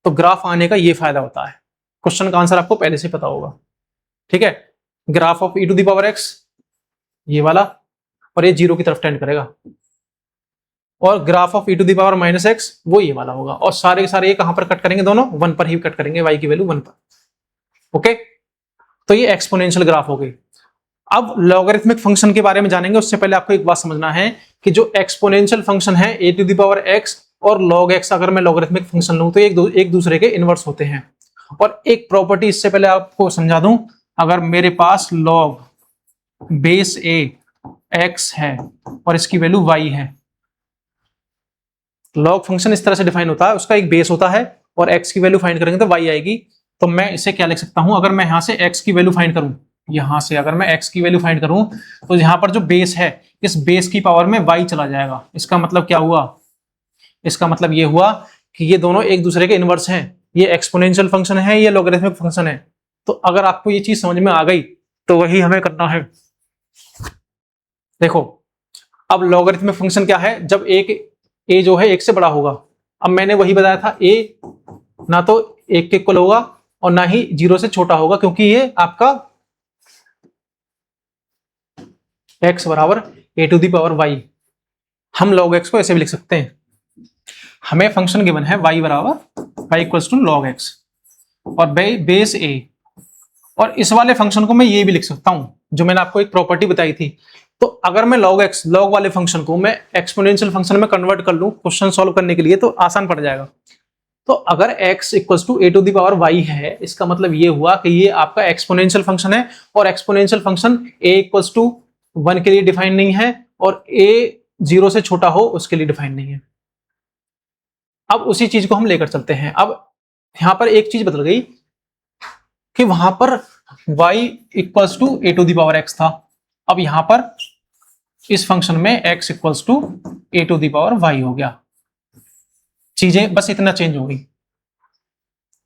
तो ग्राफ आने का ये फायदा होता है। क्वेश्चन का आंसर आपको पहले से पता होगा, ठीक है। Graph of e to the power X ये वाला, और ये 0 की तरफ टेंड करेगा, और graph of e to the power minus X वो ये वाला होगा, और सारे के सारे ये कहां पर कट करेंगे, दोनों 1 पर ही कट करेंगे, y की वैल्यू 1 पर। ओके, तो ये एक्सपोनेंशियल ग्राफ हो गई। अब लॉगरिथमिक फंक्शन के बारे में जानेंगे, उससे पहले आपको एक बात समझना है कि जो एक्सपोनेंशियल फंक्शन है ए टू द पावर एक्स और लॉग एक्स, अगर मैं लॉगरिथमिक फंक्शन लूं तो एक दूसरे के इनवर्स होते हैं। और एक प्रॉपर्टी इससे पहले आपको समझा दूं, अगर मेरे पास लॉग बेस ए एक्स है और इसकी वैल्यू वाई है, लॉग फंक्शन इस तरह से डिफाइन होता है, उसका एक बेस होता है और एक्स की वैल्यू फाइंड करेंगे तो वाई आएगी। तो मैं इसे क्या लिख सकता हूं, अगर मैं यहां से एक्स की वैल्यू फाइंड करूं, यहां से अगर मैं x की वैल्यू फाइंड करूं तो यहां पर जो बेस है, इस बेस की पावर में y चला जाएगा। इसका मतलब क्या हुआ, इसका मतलब ये हुआ कि ये दोनों एक दूसरे के इनवर्स हैं, ये एक्सपोनेंशियल फंक्शन है, ये लॉगरिथमिक फंक्शन है। तो अगर आपको ये चीज समझ में आ गई तो वही हमें करना है। देखो, अब लॉगरिथमिक फंक्शन क्या है, जब एक a जो है 1 से बड़ा होगा। अब मैंने वही बताया था, a ना तो 1 के इक्वल होगा और ना ही 0 से छोटा होगा, क्योंकि ये आपका x बराबर a to the power y। हम log x को ऐसे भी लिख सकते हैं, हमें फंक्शन गिवन है y बराबर y equals to log x और बेस a, और इस वाले फंक्शन को मैं ये भी लिख सकता हूं जो मैंने आपको एक प्रॉपर्टी बताई थी। तो अगर मैं log x, log वाले फंक्शन को मैं एक्सपोनेंशियल फंक्शन में कन्वर्ट कर लूं क्वेश्चन सॉल्व करने के लिए तो आसान पड़ जाएगा। तो अगर x equals to a to the power y है, इसका मतलब ये हुआ कि ये आपका एक्सपोनेंशियल फंक्शन है, और exponential function a equals to 1 के लिए डिफाइन नहीं है और a 0 से छोटा हो उसके लिए डिफाइन नहीं है। अब उसी चीज को हम लेकर चलते हैं। अब यहां पर एक चीज बदल गई कि वहां पर y equals to a to the power x था, अब यहां पर इस फंक्शन में x equals to a to the power y हो गया। चीजें बस इतना चेंज हो गई।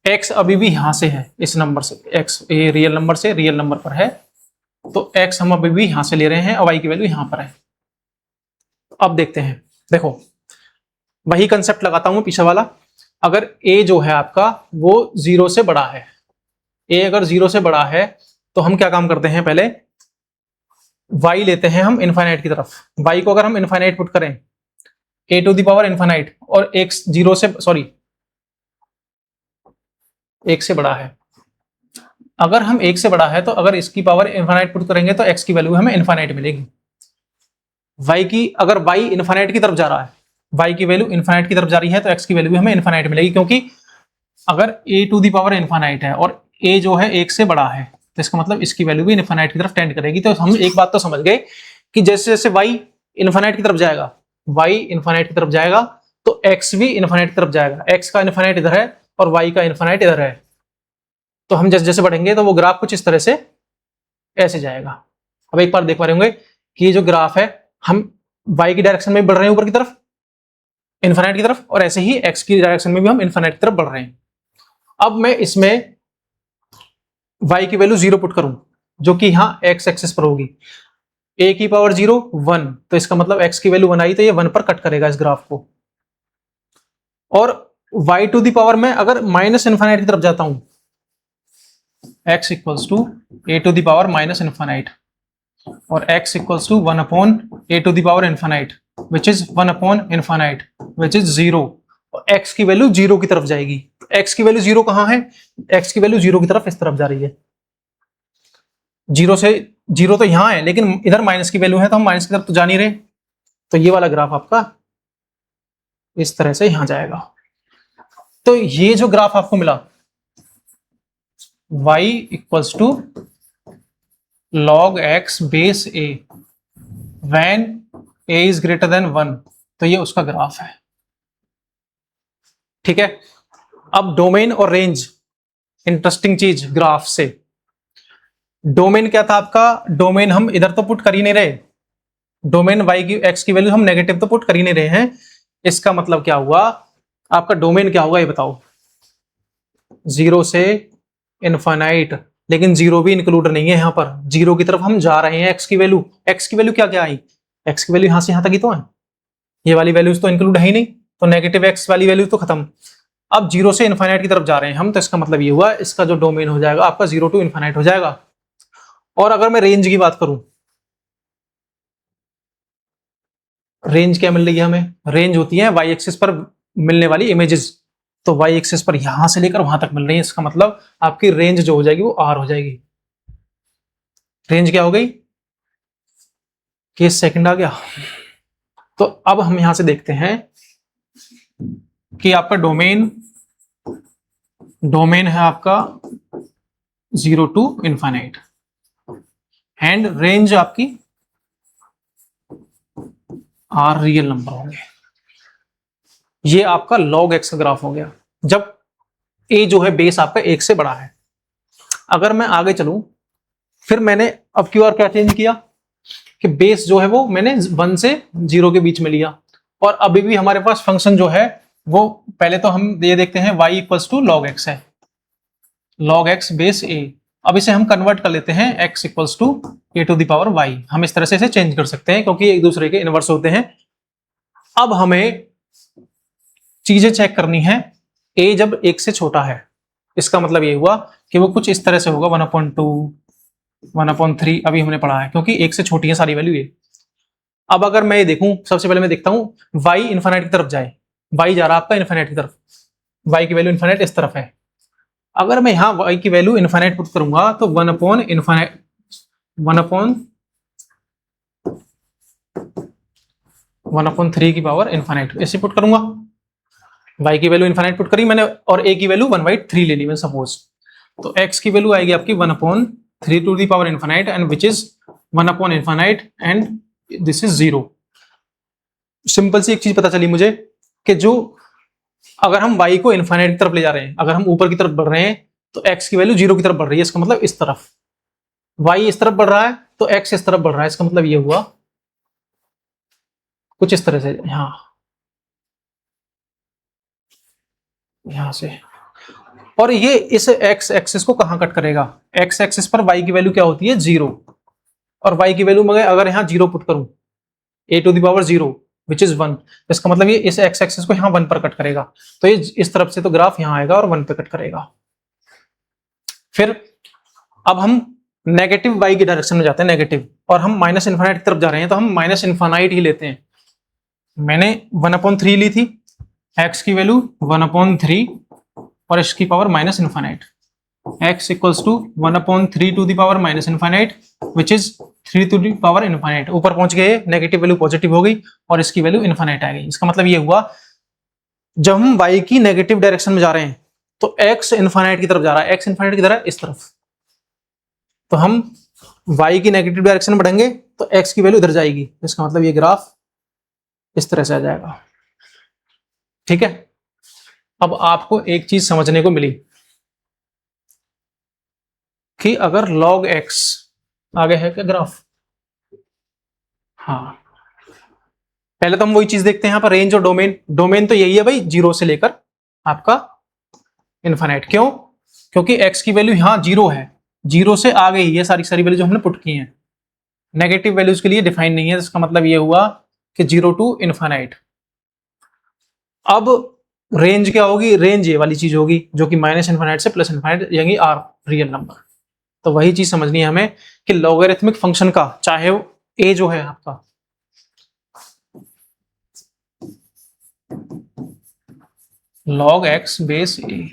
x अभी भी यहां से है, इस नंबर से, x ये रियल नंबर से रियल नंबर पर है, तो x हम अभी भी यहां से ले रहे हैं और y की वैल्यू यहां पर है। अब देखते हैं, देखो वही कंसेप्ट लगाता हूं पीछे वाला। अगर a जो है आपका वो 0 से बड़ा है, a अगर 0 से बड़ा है तो हम क्या काम करते हैं, पहले y लेते हैं हम इनफाइनाइट की तरफ। y को अगर हम इनफाइनाइट पुट करें, a to the power infinite, और x 0 से, सॉरी 1 से बड़ा है, अगर हम 1 से बड़ा है तो अगर इसकी पावर इनफाइनाइट पुट करेंगे तो x की वैल्यू हमें इनफाइनाइट मिलेगी। y की, अगर y इनफाइनाइट की तरफ जा रहा है, y की वैल्यू इनफाइनाइट की तरफ जा रही है तो x की वैल्यू भी हमें इनफाइनाइट मिलेगी, क्योंकि अगर a to the power infinite है और a जो है 1 से बड़ा है तो इसका मतलब इसकी वैल्यू भी इनफाइनाइट की तरफ टेंड करेगी। तो हम एक बात तो समझ गए कि जैसे जैसे y इनफाइनाइट की तरफ जाएगा, y इनफाइनाइट की तरफ जाएगा तो x भी इनफाइनाइट की तरफ जाएगा। x का इनफाइनाइट इधर है और y का इनफाइनाइट इधर है, तो हम जैसे जैसे बढ़ेंगे तो वो ग्राफ कुछ इस तरह से ऐसे जाएगा। अब एक बार देख पा रहे होंगे कि ये जो ग्राफ है, हम y की डायरेक्शन में बढ़ रहे हैं ऊपर की तरफ, इनफाइनाइट की तरफ, और ऐसे ही x की डायरेक्शन में भी हम इनफाइनाइट की तरफ बढ़ रहे हैं। अब मैं इसमें y की वैल्यू 0 पुट करूं, जो कि यहां x एक्सिस पर होगी, a की पावर 0 1, तो इसका मतलब x की वैल्यू 1 आई तो ये 1 पर कट करेगा इस ग्राफ को। और y टू दी पावर में अगर माइनस इनफाइनाइट की तरफ जाता हूं, x equals to a to the power minus infinite और x equals to 1 upon a to the power infinite which is 1 upon infinite which is 0, और x की value 0 की तरफ जाएगी। x की वैल्यू 0 कहां है, x की वैल्यू 0 की तरफ इस तरफ जा रही है। 0 से 0 तो यहां है, लेकिन इधर माइनस की वैल्यू है तो हम माइनस की तरफ तो जा नहीं रहे, तो ये वाला ग्राफ आपका इस तरह से यहां जाएगा। तो ये जो ग्राफ आपको मिला y equals to log x base a when a is greater than 1, तो ये उसका ग्राफ है। ठीक है, अब डोमेन और रेंज, इंटरेस्टिंग चीज ग्राफ से। डोमेन क्या था आपका, डोमेन हम इधर तो पुट कर ही नहीं रहे, डोमेन y की x की वैल्यू हम नेगेटिव तो पुट कर ही नहीं रहे हैं। इसका मतलब क्या हुआ, आपका डोमेन क्या होगा ये बताओ, 0 से इनफाइनाइट, लेकिन 0 भी इंक्लूड नहीं है यहाँ पर, 0 की तरफ हम जा रहे हैं। x की वैल्यू क्या क्या आई, x की वैल्यू यहां से यहां तक ही तो है, ये वाली वैल्यूज तो इंक्लूड है ही नहीं, तो नेगेटिव एक्स वाली वैल्यू तो खत्म। अब जीरो से इन्फाइनाइट की तरफ जा रहे हैं हम, तो इसका मतलब ये हुआ इसका जो डोमेन हो जाएगा आपका 0 to इन्फाइनाइट हो जाएगा। और अगर मैं रेंज की बात करूं, रेंज क्या मिल रही है हमें? रेंज होती है वाई एक्सिस पर मिलने वाली इमेजेस, तो वाई एक्सिस पर यहां से लेकर वहां तक मिल रही है, इसका मतलब आपकी रेंज जो हो जाएगी वो आर हो जाएगी। रेंज क्या हो गई? केस सेकंड आ गया। तो अब हम यहां से देखते हैं कि आपका डोमेन है आपका 0 to इन्फाइनाइट, एंड रेंज आपकी आर रियल नंबर होंगे। ये आपका log x का ग्राफ हो गया जब a जो है बेस आपका 1 से बड़ा है। अगर मैं आगे चलूं, फिर मैंने अब की बार क्या चेंज किया कि बेस जो है वो मैंने 1 से 0 के बीच में लिया, और अभी भी हमारे पास फंक्शन जो है वो पहले तो हम ये देखते हैं y equals to log x है, log x बेस a। अब इसे हम कन्वर्ट कर लेते हैं x equals to a to the power y। हम इस तरह से इसे चेंज कर सकते हैं क्योंकि एक दूसरे के इनवर्स होते हैं। अब हमें चीजें चेक करनी है, a जब 1 से छोटा है इसका मतलब ये हुआ कि वो कुछ इस तरह से होगा 1/2, 1/3, अभी हमने पढ़ा है क्योंकि 1 से छोटी है सारी वैल्यू ये। अब अगर मैं ये देखूं, सबसे पहले मैं देखता हूं y इन्फाइनाइट की तरफ जाए, y जा रहा है आपका इन्फाइनाइट की तरफ, y की वैल्यू इन्फाइनाइट इस तरफ है। अगर मैं यहां y की वैल्यू इन्फाइनाइट पुट करूंगा तो 1/3 की पावर इन्फाइनाइट ऐसे पुट करूंगा। y की वैल्यू इन्फाइनाइट पुट करी मैंने और a की वैल्यू 1/3 ले ली मैंने सपोज, तो x की वैल्यू आएगी आपकी 1/3 to the power infinite and which is 1/इन्फाइनाइट एंड दिस इज 0। सिंपल सी एक चीज पता चली मुझे कि जो अगर हम y को इन्फाइनाइट की तरफ ले जा रहे हैं, अगर हम ऊपर की तरफ बढ़ रहे हैं तो x की वैल्यू 0 की तरफ बढ़ रही है, इसका मतलब इस तरफ y इस तरफ बढ़ रहा है तो x इस तरफ बढ़ रहा है, इसका मतलब ये हुआ कुछ इस तरह से यहां से। और ये इस x एक्सिस को कहां कट करेगा? x एक्सिस पर y की वैल्यू क्या होती है? 0, और y की वैल्यू मैं अगर यहां 0 पुट करूं a to the power 0 which is 1, इसका मतलब ये इस x एक्सिस को यहां 1 पर कट करेगा, तो ये इस तरफ से तो ग्राफ यहां आएगा और 1 पे कट करेगा। फिर अब हम नेगेटिव y की डायरेक्शन में जाते हैं, नेगेटिव, और हम माइनस इन्फाइनाइट की तरफ जा रहे हैं तो हम माइनस इन्फाइनाइट ही लेते हैं। मैंने 1/3 ली थी, x की वैल्यू 1/3 और इसकी power minus infinite, x equals to 1/3 to the power minus infinite which is 3 to the power infinite. ऊपर पहुंच गए, नेगेटिव वैल्यू पॉजिटिव हो गई और इसकी वैल्यू इन्फाइनाइट आ गई। इसका मतलब ये हुआ जब हम y की नेगेटिव डायरेक्शन में जा रहे हैं तो x इन्फाइनाइट की तरफ जा रहा है, x इन्फाइनाइट की तरफ इस तरफ, तो हम y की नेगेटिव डायरेक्शन में बढ़ेंगे तो x की वैल्यू इधर जाएगी, इसका मतलब ये ग्राफ इस तरह से आ जाएगा। ठीक है, अब आपको एक चीज समझने को मिली कि अगर log x आगे है क्या ग्राफ? हाँ, पहले तो हम वही चीज देखते हैं यहां पर रेंज और डोमेन। डोमेन तो यही है भाई 0 से लेकर आपका इन्फाइनाइट। क्यों? क्योंकि x की वैल्यू यहां 0 है, 0 से आ गई है सारी सारी वैल्यू जो हमने पुट की हैं, नेगेटिव वैल्यूज के लिए डिफाइन नहीं है, इसका मतलब ये हुआ कि 0 टू इन्फाइनाइट। अब रेंज क्या होगी? रेंज ये वाली चीज होगी जो कि माइनस इन्फाइनाइट से प्लस इन्फाइनाइट, यानी आर रियल नंबर। तो वही चीज समझनी है हमें कि लॉगरिथमिक फंक्शन का, चाहे वो a जो है आपका log x बेस a,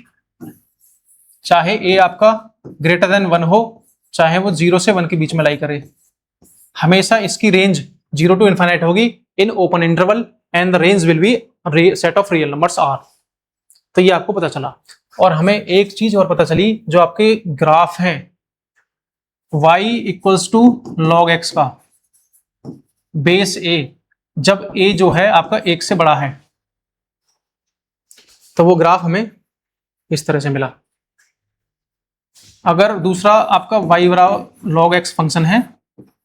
चाहे a आपका ग्रेटर देन 1 हो, चाहे वो 0 से 1 के बीच में लाई करे, हमेशा इसकी रेंज 0 टू इन्फाइनाइट होगी in open interval and the range will be set of real numbers R. तो ये आपको पता चला। और हमें एक चीज और पता चली, जो आपके ग्राफ है y equals to log x का बेस a, जब a जो है आपका 1 से बड़ा है तो वो ग्राफ हमें इस तरह से मिला। अगर दूसरा आपका y बराबर log x फंक्शन है,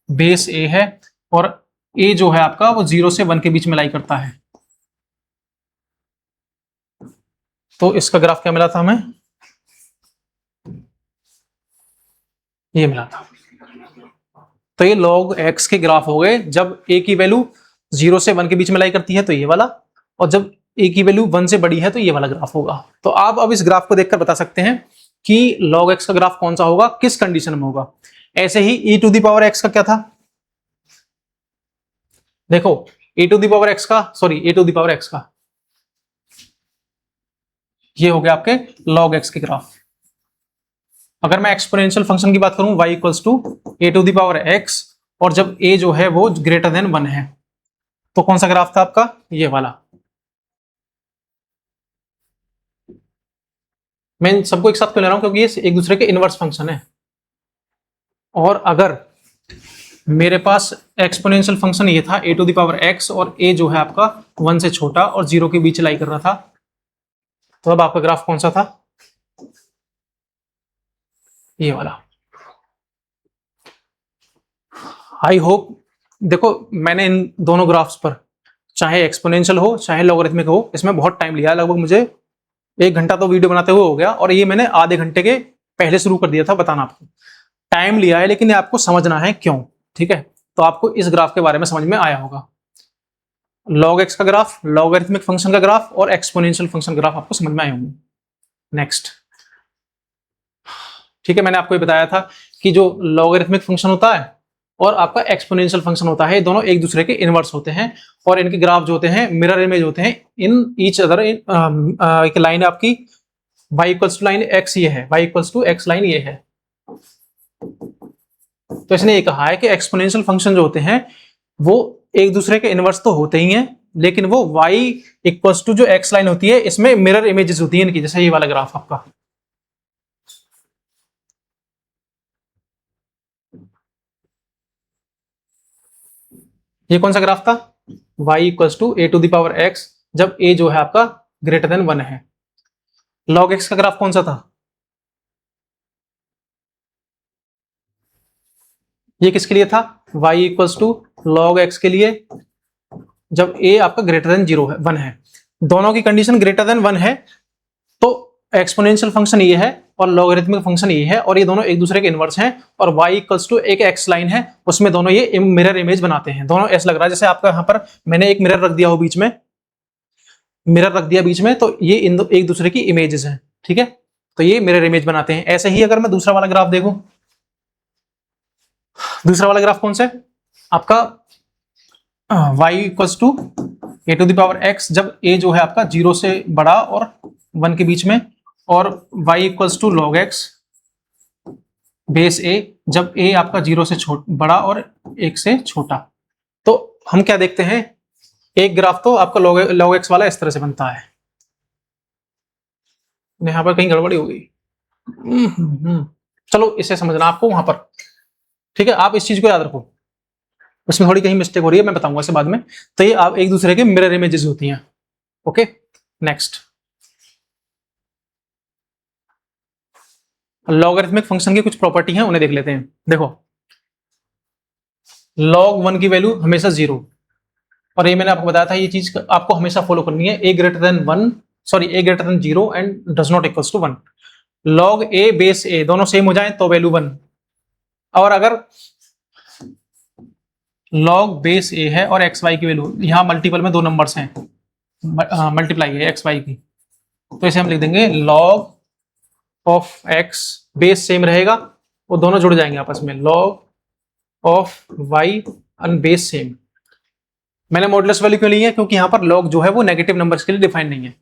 बेस a है और a जो है आपका वो 0 से 1 के बीच में लाई करता है, तो इसका ग्राफ क्या मिला था हमें? ये मिला था। तो ये log x के ग्राफ हो गए जब a की वैल्यू 0 से 1 के बीच में लाई करती है, तो ये वाला, और जब ए की वैल्यू 1 से बड़ी है तो ये वाला ग्राफ होगा। तो आप अब इस ग्राफ को देखकर बता सकते हैं कि log x का ग्राफ कौन सा होगा, किस कंडीशन में होगा। ऐसे ही e to the power x का क्या था, देखो e to the power x का, sorry a to the power x का, ये हो गया आपके log x के ग्राफ। अगर मैं एक्सपोनेंशियल फंक्शन की बात करूं y equals to A to the power x, और जब a जो है वो ग्रेटर देन 1 है, तो कौन सा ग्राफ था आपका, ये वाला। मैं सबको एक साथ क्यों ले रहा हूं, क्योंकि ये एक दूसरे के इनवर्स फंक्शन है। और अगर मेरे पास एक्सपोनेंशियल फंक्शन ये था ए टू द पावर x, और a जो है आपका 1 से छोटा और 0 के बीच लाई कर रहा था, तो अब आपका ग्राफ कौन सा था, ये वाला। आई होप, देखो मैंने इन दोनों ग्राफ्स पर, चाहे एक्सपोनेंशियल हो चाहे लॉगरिथमिक हो, इसमें बहुत टाइम लिया, लगभग मुझे 1 घंटा तो वीडियो बनाते हुए हो गया, और ये मैंने आधे घंटे के पहले शुरू कर दिया था बताना। आपको टाइम लिया है, लेकिन आपको समझना है क्यों, ठीक है। तो आपको इस ग्राफ के बारे में समझ में आया होगा। log x का ग्राफ, लॉगरिथमिक फंक्शन का ग्राफ और एक्सपोनेंशियल फंक्शन ग्राफ आपको समझ में आए होंगे। नेक्स्ट, ठीक है, मैंने आपको ये बताया था कि जो लॉगरिथमिक फंक्शन होता है और आपका एक्सपोनेंशियल फंक्शन होता है, दोनों एक दूसरे के इनवर्स होते हैं, और इनके ग्राफ जो होते हैं मिरर इमेज होते हैं इन ईच अदर। एक लाइन है आपकी y equals to line x, ये है y equals to x line, ये है। तो इसने ये कहा है कि एक्सपोनेंशियल फंक्शन जो होते हैं वो एक दूसरे के इनवर्स तो होते ही हैं, लेकिन वो y इक्वल्स टू जो x लाइन होती है, इसमें मिरर इमेजेस होती हैं इनकी, जैसे ये वाला ग्राफ आपका। ये कौन सा ग्राफ था, y equals to A to the power x, जब a जो है आपका ग्रेटर देन 1 है। log x का ग्राफ कौन सा था, ये किसके लिए था, y equals to log x के लिए, जब a आपका ग्रेटर देन 1 है। दोनों की कंडीशन ग्रेटर देन 1 है, तो एक्सपोनेंशियल फंक्शन ये है और लॉगरिथमिक फंक्शन ये है, और ये दोनों एक दूसरे के इनवर्स हैं, और y इक्वल्स टू एक x लाइन है, उसमें दोनों ये मिरर इमेज बनाते हैं। दोनों ऐसा लग रहा है जैसे आपका यहाँ पर मैंने एक मिरर रख दिया हो बीच में, मिरर रख दिया बीच में, तो ये एक दूसरे की इमेजेस हैं, ठीक है। तो ये मिरर इमेज बनाते हैं। ऐसे ही अगर मैं दूसरा वाला ग्राफ देखूं, दूसरा वाला ग्राफ कौन सा है आपका, y equals to A to the power x, जब a जो है आपका 0 से बड़ा और 1 के बीच में, और y equals to log x base a, जब a आपका 0 से बड़ा और 1 से छोटा। तो हम क्या देखते हैं, एक ग्राफ तो आपका log x वाला इस तरह से बनता है। यहां पर कहीं गड़बड़ी हो गई, चलो इसे समझना आपको वहां पर, ठीक है। आप इस चीज को याद रखो, उसमें थोड़ी कहीं मिस्टेक हो रही है, मैं बताऊंगा इसे बाद में। तो ये आप एक दूसरे के मिरर इमेजेस होती हैं, ओके। नेक्स्ट, लॉगरिथमिक फंक्शन की कुछ प्रॉपर्टी हैं, उन्हें देख लेते हैं। देखो, log 1 की वैल्यू हमेशा 0, और ये मैंने आपको बताया था, ये चीज आपको हमेशा फॉलो करनी है। a greater than 1, sorry a greater than 0 and does not equals to 1। log a base a दोनों सेम हो जाए तो वैल्यू 1, और अगर log बेस a है और एक्स वाई की वैल्यू, यहां मल्टीपल में 2 नंबर्स हैं, मल्टीप्लाई है एक्स वाई की, तो इसे हम लिख देंगे log of x, base same रहेगा, वो दोनों जुड़ जाएंगे आपस में, log of y and base same. मैंने मॉडुलस वैल्यू क्यों ली है, क्योंकि यहां पर log जो है वो नेगेटिव नंबर्स के लिए डिफाइन नहीं है।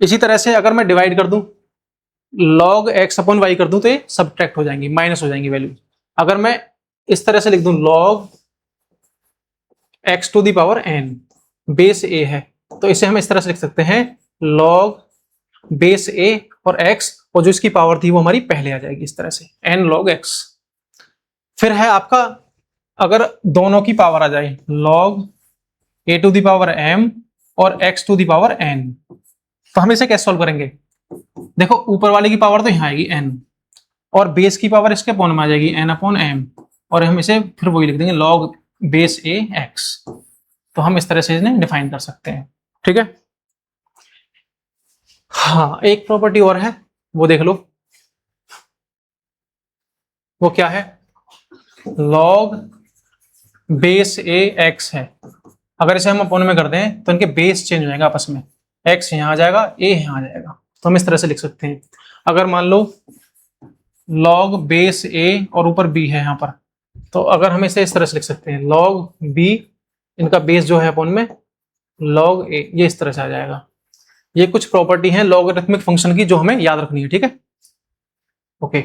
इसी तरह से अगर मैं डिवाइड कर दूं, log x अपॉन y कर दूं, तो ये सब्ट्रैक्ट हो जाएंगी, माइनस हो जाएंगी वैल्यू। अगर मैं इस तरह से लिख दूं log x to the power n, base a है, तो इसे हम इस तरह से लिख सकते हैं log बेस a और x, और जो इसकी पावर थी वो हमारी पहले आ जाएगी इस तरह से, n log x। फिर है आपका, अगर दोनों की पावर आ जाए, log a to the power m और x to the power n, तो हम इसे कैसे सॉल्व करेंगे। देखो, ऊपर वाले की पावर तो यहाँ आएगी n, और बेस की पावर इसके अपॉन में आ जाएगी n अपॉन m, और हम इसे फिर वही लिख देंगे log बेस a x। तो हम इस तरह से इन्हें डिफाइन कर सकते हैं, ठीक है। हाँ, एक प्रॉपर्टी और है, वो देख लो, वो क्या है, log बेस a x है। अगर इसे हम अपॉन में कर दें तो इनके बेस चेंज हो जाएंगे आपस में, x यहाँ आ जाएगा, a यहाँ आ जाएगा। तो हम इस तरह से लिख सकते हैं। अगर मान लो log बेस a और ऊपर b है यहाँ पर, तो अगर हम इसे इस तरह से लिख सकते हैं log b, इनका बेस जो है अपॉन में log a, ये इस तरह से आ जाएगा। ये कुछ प्रॉपर्टी है लॉगरिथमिक फंक्शन की जो हमें याद रखनी है, ठीक है। Okay,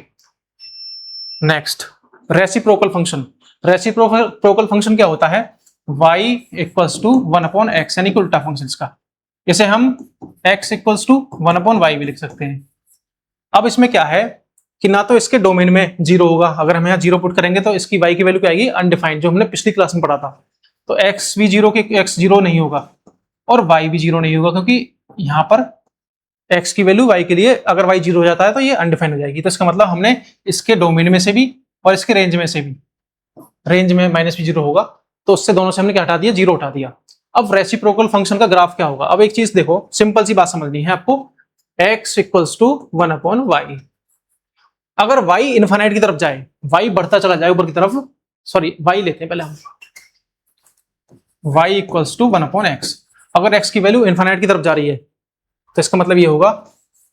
next reciprocal function. Reciprocal function क्या होता है? y इक्वल्स टू 1/x, यानी कि उल्टा फंक्शन का। इसे हम x इक्वल्स टू 1/y भी लिख सकते हैं। अब इसमें क्या है कि ना तो इसके डोमेन में जीरो होगा, अगर हम यहाँ जीरो पुट करेंगे तो इसकी y की वैल्यू क्या आएगी? अनडिफाइंड, जो हमने पिछली क्लास में पढ़ा था। तो x भी जीरो के x जीरो नहीं होगा और y भी जीरो नहीं होगा, क्योंकि यहाँ पर x की वैल्यू y के लिए अगर y जीरो हो जाता है तो ये अनडिफाइंड हो जाएगी। तो इसका मतलब हमने इसके डोमेन में से भी और इसके रेंज में से भी, रेंज में माइनस भी जीरो होगा, तो उससे दोनों से हमने क्या हटा दिया? जीरो हटा दिया। अब रेसिप्रोकल फंक्शन का ग्राफ क्या होगा? अब एक चीज देखो, सिंपल सी बात समझनी है आपको, x इक्वल्स टू 1/y। अगर y इनफाइनाइट की तरफ जाए, y बढ़ता चला जाए ऊपर की तरफ, सॉरी y लेते हैं पहले हम, y इक्वल्स टू 1/x। अगर x की वैल्यू इनफाइनाइट की तरफ जा रही है तो इसका मतलब ये होगा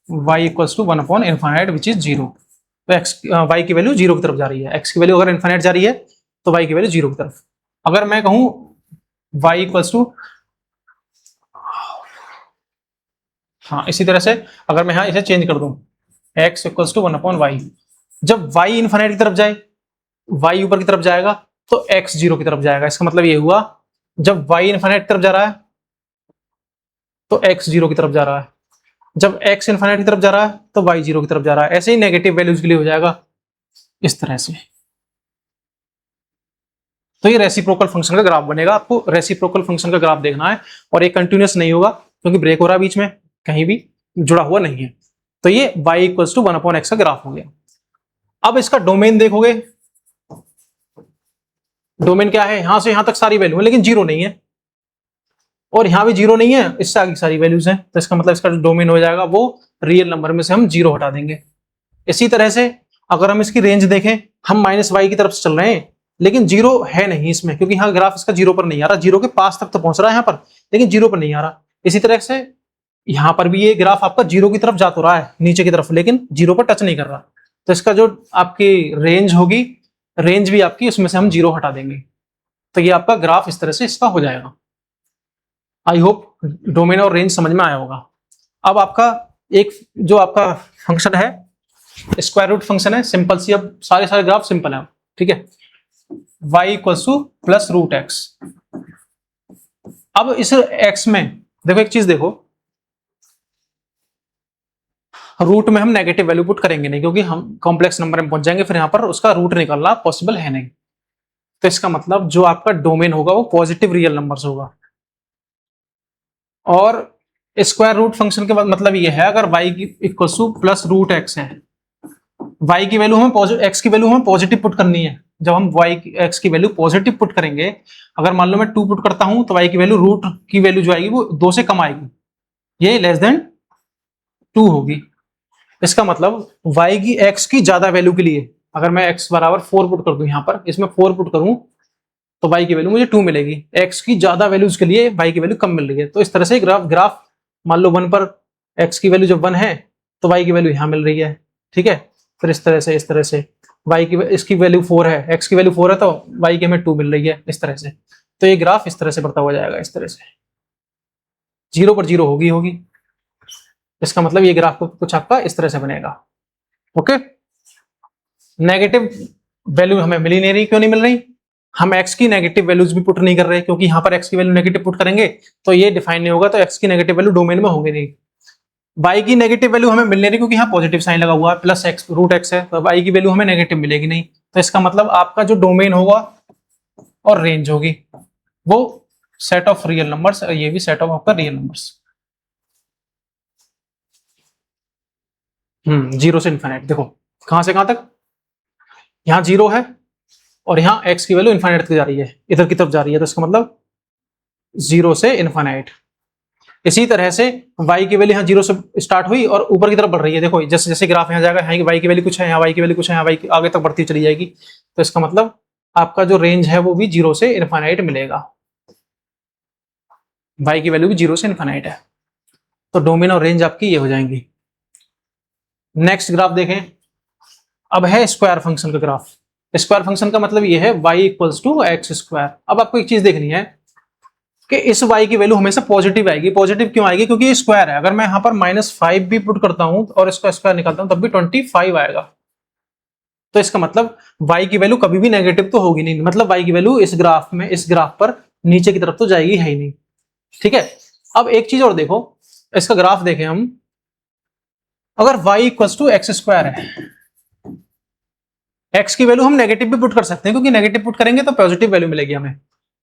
y इक्वल्स टू 1/इनफाइनाइट विच इज जीरो। तो x y की वैल्यू जीरो की तरफ जा रही है, x की वैल्यू अगर इनफाइनाइट जा रही है तो y की वैल्यू जीरो की तरफ। अगर मैं कहूं y इक्वल्स टू, हाँ इसी तरह से अगर मैं यहाँ इसे चेंज कर दूं x इक्वल्स टू 1/y, जब y इनफाइनाइट की तरफ जाए, y ऊपर की तरफ जाएगा तो x जीरो की तरफ जाएगा। इसका मतलब ये हुआ जब y इनफाइनाइट की तरफ जा रहा है तो x जीरो की तरफ जा रहा है, जब x इनफाइनाइट की तरफ जा रहा है तो y जीरो की तरफ जा रहा है। ऐसे ही नेगेटिव वैल्यूज के लिए हो जाएगा इस तरह से। तो ये रेसिप्रोकल फंक्शन का ग्राफ बनेगा। आपको रेसिप्रोकल फंक्शन का ग्राफ देखना है और ये कंटिन्यूअस नहीं होगा क्योंकि ब्रेक हो रहा है बीच में, कहीं भी जुड़ा हुआ नहीं है। तो ये y इक्वल्स टू 1/x का ग्राफ हो गया। अब इसका डोमेन देखोगे, डोमेन क्या है? यहां से यहां तक सारी वैल्यू है लेकिन जीरो नहीं है, और यहां भी जीरो नहीं है, इससे आगे सारी वैल्यूज हैं। तो इसका मतलब इसका डोमेन हो जाएगा वो रियल नंबर में से हम जीरो हटा देंगे। इसी तरह से अगर हम इसकी रेंज देखें, हम -y की तरफ से चल रहे हैं लेकिन जीरो है नहीं इसमें, क्योंकि यहाँ ग्राफ इसका जीरो पर नहीं आ रहा, जीरो के पास तक तो पहुंच रहा है यहाँ पर लेकिन जीरो पर नहीं आ रहा। इसी तरह से यहाँ पर भी ये ग्राफ आपका जीरो की तरफ जा तो रहा है नीचे की तरफ, लेकिन जीरो पर टच नहीं कर रहा। तो इसका जो आपकी रेंज होगी, रेंज भी आपकी उसमें से हम जीरो हटा देंगे। तो ये आपका ग्राफ इस तरह से इसका हो जाएगा। आई होप डोमेन और रेंज समझ में आया होगा। अब आपका एक जो आपका फंक्शन है स्क्वायर रूट फंक्शन है, सिंपल सी, अब सारे ग्राफ सिंपल है, ठीक है। y equals to plus root X. अब इस x में देखो एक चीज देखो, रूट में हम नेगेटिव वैल्यू पुट करेंगे नहीं क्योंकि हम कॉम्प्लेक्स नंबर में पहुंच जाएंगे, फिर यहां पर उसका रूट निकालना पॉसिबल है नहीं। तो इसका मतलब जो आपका डोमेन होगा वो पॉजिटिव रियल नंबर्स होगा। और स्क्वायर रूट फंक्शन के मतलब ये है, अगर y की equals to plus root X है, y की वैल्यू हमें x की वैल्यू हमें पॉजिटिव पुट करनी है। जब हम x की वैल्यू पॉजिटिव पुट करेंगे, अगर मान लो मैं 2 पुट करता हूं तो y की वैल्यू रूट की वैल्यू जो आएगी वो 2 से कम आएगी, ये लेस देन 2 होगी। इसका मतलब y की x की ज्यादा वैल्यू के लिए अगर मैं x बराबर 4 पुट कर दूं, यहां पर इसमें 4 पुट करूं तो y की वैल्यू मुझे 2 मिलेगी। x की ज्यादा वैल्यूज के लिए y की वैल्यू कम मिल रही है। तो इस तरह से ग्राफ मान लो 1 पर x की वैल्यू जब 1 है तो y की वैल्यू यहां मिल रही है, ठीक है। फिर इस तरह से y की इसकी वैल्यू 4 है, x की वैल्यू 4 है तो y की हमें 2 मिल रही है, इस तरह से। तो ये ग्राफ इस तरह से बढ़ता हुआ जाएगा, इस तरह से जीरो पर जीरो होगी। इसका मतलब ये ग्राफ कुछ आपका इस तरह से बनेगा। ओके, नेगेटिव वैल्यू हमें मिल ही नहीं रही। क्यों नहीं मिल रही? हम x की नेगेटिव वैल्यूज भी पुट नहीं कर रहे, क्योंकि यहाँ पर x की वैल्यू नेगेटिव पुट करेंगे तो ये डिफाइन नहीं होगा, तो x की नेगेटिव वैल्यू डोमेन में होंगे नहीं। y की नेगेटिव वैल्यू हमें मिल नहीं रही क्योंकि यहाँ पॉजिटिव साइन लगा हुआ है, प्लस x रूट x है, तो y की वैल्यू हमें नेगेटिव मिलेगी नहीं। तो इसका मतलब आपका जो डोमेन होगा और रेंज होगी वो सेट ऑफ रियल नंबर्स, ये भी सेट ऑफ आपका रियल नंबर्स। जीरो से इन्फिनिट, देखो कहां से कहां तक, यहाँ जीरो है और यहाँ x की वैल्यू इन्फिनिट तक जा रही है, इधर की तरफ जा रही है, तो इसका मतलब जीरो से इन्फिनिट। इसी तरह से y की वैल्यू यहाँ जीरो से स्टार्ट हुई और ऊपर की तरफ बढ़ रही है। देखो जैसे जैसे ग्राफ यहाँ जाएगा, यहाँ y की वैल्यू कुछ है, यहाँ y की वैल्यू कुछ है, यहाँ y आगे तक बढ़ती चली जाएगी। तो इसका मतलब आपका जो रेंज है वो भी जीरो से इन्फिनिट मिलेगा, y की वैल्यू भी जीरो से इन्फिनिट है। तो डोमेन और रेंज आपकी ये हो जाएंगी। नेक्स्ट ग्राफ देखें, अब है स्क्वायर फंक्शन का ग्राफ। स्क्वायर फंक्शन का मतलब ये है y equals to x square. अब आपको एक चीज देखनी है कि इस y की वैल्यू हमेशा पॉजिटिव आएगी। पॉजिटिव क्यों आएगी? क्योंकि ये स्क्वायर है। अगर मैं यहाँ पर -5 भी पुट करता हूं और इसका स्क्वायर निकालता हूं तब भी 25 आएगा। तो इसका मतलब y की वैल्यू कभी भी नेगेटिव तो होगी नहीं, मतलब y की वैल्यू इस ग्राफ पर नीचे की तरफ तो जाएगी है ही नहीं। ठीक है, अब एक चीज और देखो, इसका ग्राफ देखें हम। अगर y equals to x square है, x की वैल्यू हम नेगेटिव भी पुट कर सकते हैं, क्योंकि नेगेटिव पुट करेंगे तो पॉजिटिव वैल्यू मिलेगी हमें।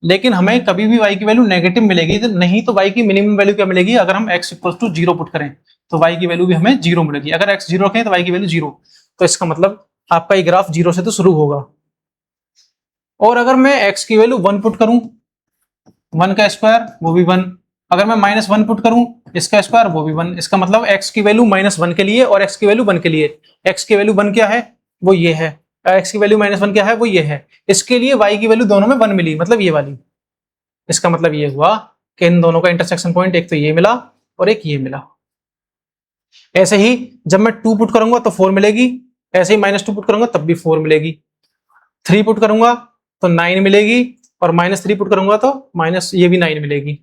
लेकिन हमें कभी भी y की वैल्यू नेगेटिव मिलेगी तो नहीं, तो y की मिनिमम वैल्यू क्या मिलेगी? अगर हम x इक्वल्स टू 0 पुट करें तो y की वैल्यू भी हमें 0 मिलेगी। अगर x 0 रखें तो y की वैल्यू 0। तो इसका मतलब आपका ये ग्राफ 0 से तो शुरू होगा। और अगर मैं x की वैल्यू 1 पुट करूं, 1 का स्क्वायर वो भी 1। अगर मैं -1 पुट करूं, इसका स्क्वायर वो भी 1। इसका मतलब x की वैल्यू -1 के लिए और x की वैल्यू 1 के लिए। x की वैल्यू 1 क्या है? वो ये है। x की वैल्यू -1 क्या है? वो ये है। इसके लिए y की वैल्यू दोनों में 1 मिली, मतलब ये वाली। इसका मतलब ये हुआ कि इन दोनों का इंटरसेक्शन पॉइंट एक तो ये मिला और एक ये मिला। ऐसे ही जब मैं 2 पुट करूंगा तो 4 मिलेगी, ऐसे ही -2 पुट करूंगा तब भी 4 मिलेगी। 3 पुट करूंगा तो 9 मिलेगी, और -3 पुट करूंगा तो माइनस ये भी 9 मिलेगी।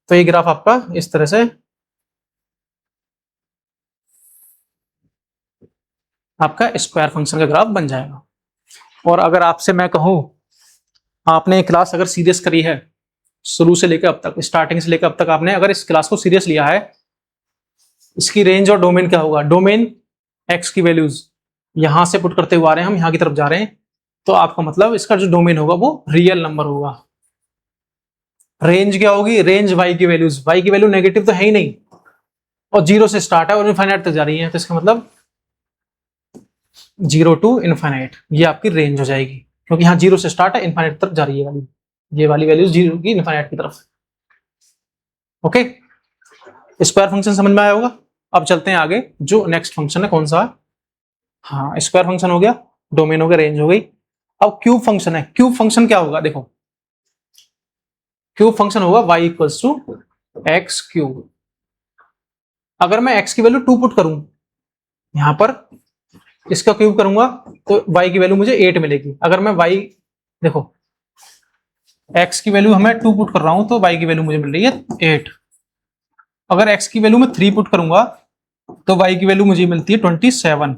तो ये ग्राफ आपका इस तरह से आपका स्क्वायर फंक्शन का ग्राफ बन जाएगा। और अगर आपसे मैं कहूं, आपने क्लास अगर सीरियस करी है शुरू से लेकर अब तक, स्टार्टिंग से लेकर अब तक आपने अगर इस क्लास को सीरियस लिया है, इसकी रेंज और डोमेन क्या होगा? डोमेन x की वैल्यूज यहां से पुट करते हुए आ रहे हैं, हम यहां की तरफ जा रहे हैं, तो आपका मतलब इसका जो डोमेन होगा वो रियल नंबर होगा। रेंज क्या होगी? रेंज y की वैल्यूज, y की वैल्यू नेगेटिव तो है ही नहीं, और 0 से स्टार्ट है और इनफाइनाइट तक जा रही है, तो इसका मतलब 0 टू इनफाइनाइट ये आपकी रेंज हो जाएगी, क्योंकि यहाँ 0 से स्टार्ट है, इनफाइनाइट तरफ जा रही है ये वाली वैल्यू 0 की इनफाइनाइट की तरफ। ओके, स्क्वायर फंक्शन समझ में आया होगा। अब चलते हैं आगे, जो नेक्स्ट फंक्शन है कौन सा? हाँ, स्क्वायर फंक्शन हो गया, डोमेन हो गया, रेंज हो गई। अब क्यूब फंक्शन है। क्यूब फंक्शन क्या होगा? देखो, क्यूब फंक्शन होगा y equals to x cube. अगर मैं x की वैल्यू 2 पुट करूं, यहां पर इसका क्यूब करूंगा तो y की वैल्यू मुझे 8 मिलेगी। अगर मैं y, देखो x की वैल्यू हमें 2 पुट कर रहा हूं तो y की वैल्यू मुझे मिल रही है 8। अगर x की वैल्यू मैं 3 पुट करूंगा तो y की वैल्यू मुझे मिलती है 27।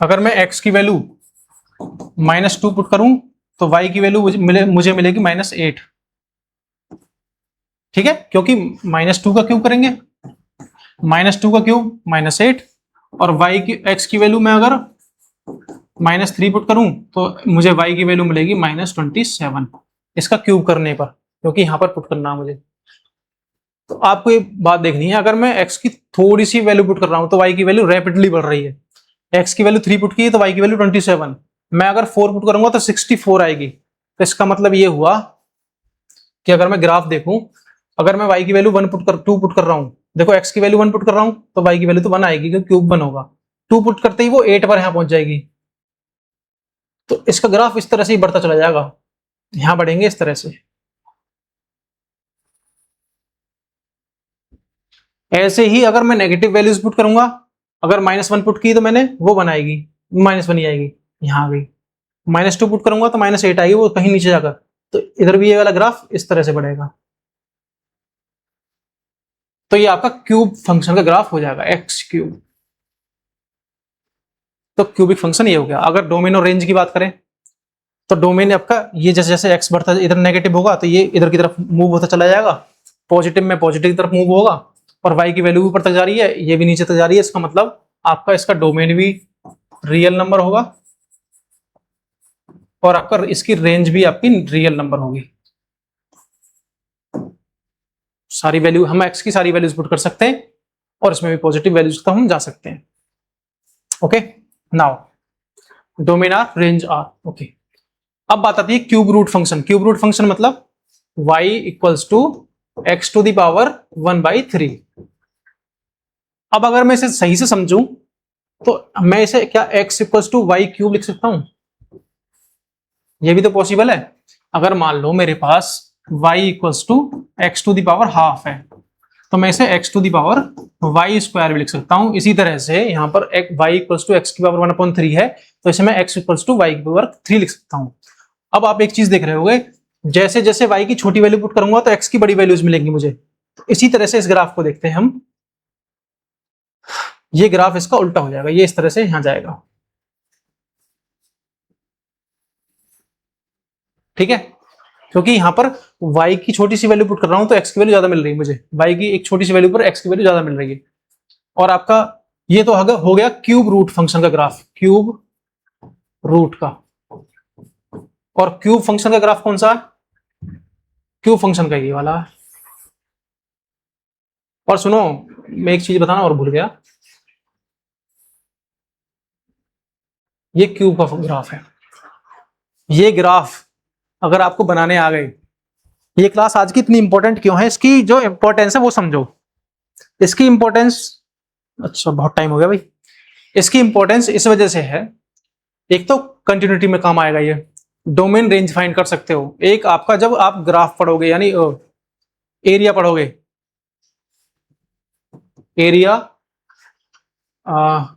अगर मैं x की वैल्यू -2 पुट करूं तो y की वैल्यू मुझे मिलेगी -8। ठीक है, क्योंकि -2 का क्यूब करेंगे, -2 का क्यूब -8, और y की x की वैल्यू में अगर -3 पुट करूं तो मुझे y की वैल्यू मिलेगी -27 इसका क्यूब करने पर, क्योंकि यहां पर पुट करना है मुझे। तो आपको ये बात देखनी है, अगर मैं x की थोड़ी सी वैल्यू पुट कर रहा हूं तो y की वैल्यू रैपिडली बढ़ रही है। x की वैल्यू 3 पुट की है तो y की वैल्यू 27। मैं अगर 4 पुट करूंगा तो 64 आएगी। तो इसका मतलब ये हुआ कि अगर मैं ग्राफ देखूं, अगर मैं y की वैल्यू 2 पुट कर रहा हूं, देखो x की वैल्यू 1 पुट कर रहा हूं तो y की वैल्यू तो 1 आएगी, क्योंकि क्यूब 1 होगा। 2 पुट करते ही वो 8 पर यहां पहुंच जाएगी। तो इसका ग्राफ इस तरह से ही बढ़ता चला जाएगा, यहां बढ़ेंगे इस तरह से। ऐसे ही अगर मैं नेगेटिव वैल्यूज पुट करूंगा, अगर -1 पुट की तो मैंने वो बनाएगी -1 ही आएगी, यहां आ गई। -2 पुट करूंगा तो -8 आएगी, वो कहीं नीचे जाकर। तो इधर भी ये वाला ग्राफ इस तरह से बढ़ेगा। तो ये आपका क्यूब फंक्शन का ग्राफ हो जाएगा, एक्स क्यूब। तो क्यूबिक फंक्शन ये हो गया। अगर डोमेन और रेंज की बात करें तो डोमेन आपका ये जैसे जैसे एक्स बढ़ता है, इधर नेगेटिव होगा तो ये इधर की तरफ मूव होता चला जाएगा, पॉजिटिव में पॉजिटिव की तरफ मूव होगा, और वाई की वैल्यू ऊपर तक जा रही है, ये भी नीचे तक जा रही है। इसका मतलब आपका इसका डोमेन भी रियल नंबर होगा, और आपका इसकी रेंज भी आपकी रियल नंबर होगी। सारी वैल्यू हम एक्स की सारी वैल्यूज पुट कर सकते हैं, और इसमें भी पॉजिटिव वैल्यूज तक हम जा सकते हैं। Okay, now domain R, range R. Okay, अब बात आती है cube root function. Cube root function मतलब y equals to x to the power 1/3। अब अगर मैं इसे सही से समझूं तो मैं इसे क्या x equals to y cube लिख सकता हूं? यह भी तो पॉसिबल है। अगर मान लो मेरे पास Y equals to X to the power half है, तो मैं इसे X to the power Y square भी लिख सकता हूं। इसी तरह से यहाँ पर वाई इक्वल्स टू एक्स की पावर 1/3 है, तो इसे मैं एक्स इक्वल्स टू वाई की पावर 3 लिख सकता हूँ। अब आप एक चीज देख रहे होंगे, जैसे जैसे वाई की छोटी वैल्यू पुट करूंगा तो एक्स की बड़ी वैल्यूज मिलेंगी मुझे। तो इसी तरह से इस ग्राफ को देखते हैं हम, ये ग्राफ इसका उल्टा हो जाएगा, ये इस तरह से यहां जाएगा, ठीक है, क्योंकि यहां पर y की छोटी सी वैल्यू पुट कर रहा हूं तो x की वैल्यू ज्यादा मिल रही है मुझे, y की एक छोटी सी वैल्यू पर x की वैल्यू ज्यादा मिल रही है। और आपका ये तो हो गया क्यूब रूट फंक्शन का ग्राफ, क्यूब रूट का। और क्यूब फंक्शन का ग्राफ कौन सा है? क्यूब फंक्शन का ये वाला। और सुनो, मैं एक चीज बताना और भूल गया, ये क्यूब का ग्राफ है। ये ग्राफ अगर आपको बनाने आ गए, ये क्लास आज की इतनी इंपॉर्टेंट क्यों है, इसकी जो इंपॉर्टेंस है वो समझो। इसकी इंपॉर्टेंस, अच्छा बहुत टाइम हो गया भाई, इसकी इंपॉर्टेंस इस वजह से है, एक तो कंटिन्यूटी में काम आएगा, ये डोमेन रेंज फाइंड कर सकते हो। एक आपका जब आप ग्राफ पढ़ोगे यानी एरिया पढ़ोगे, area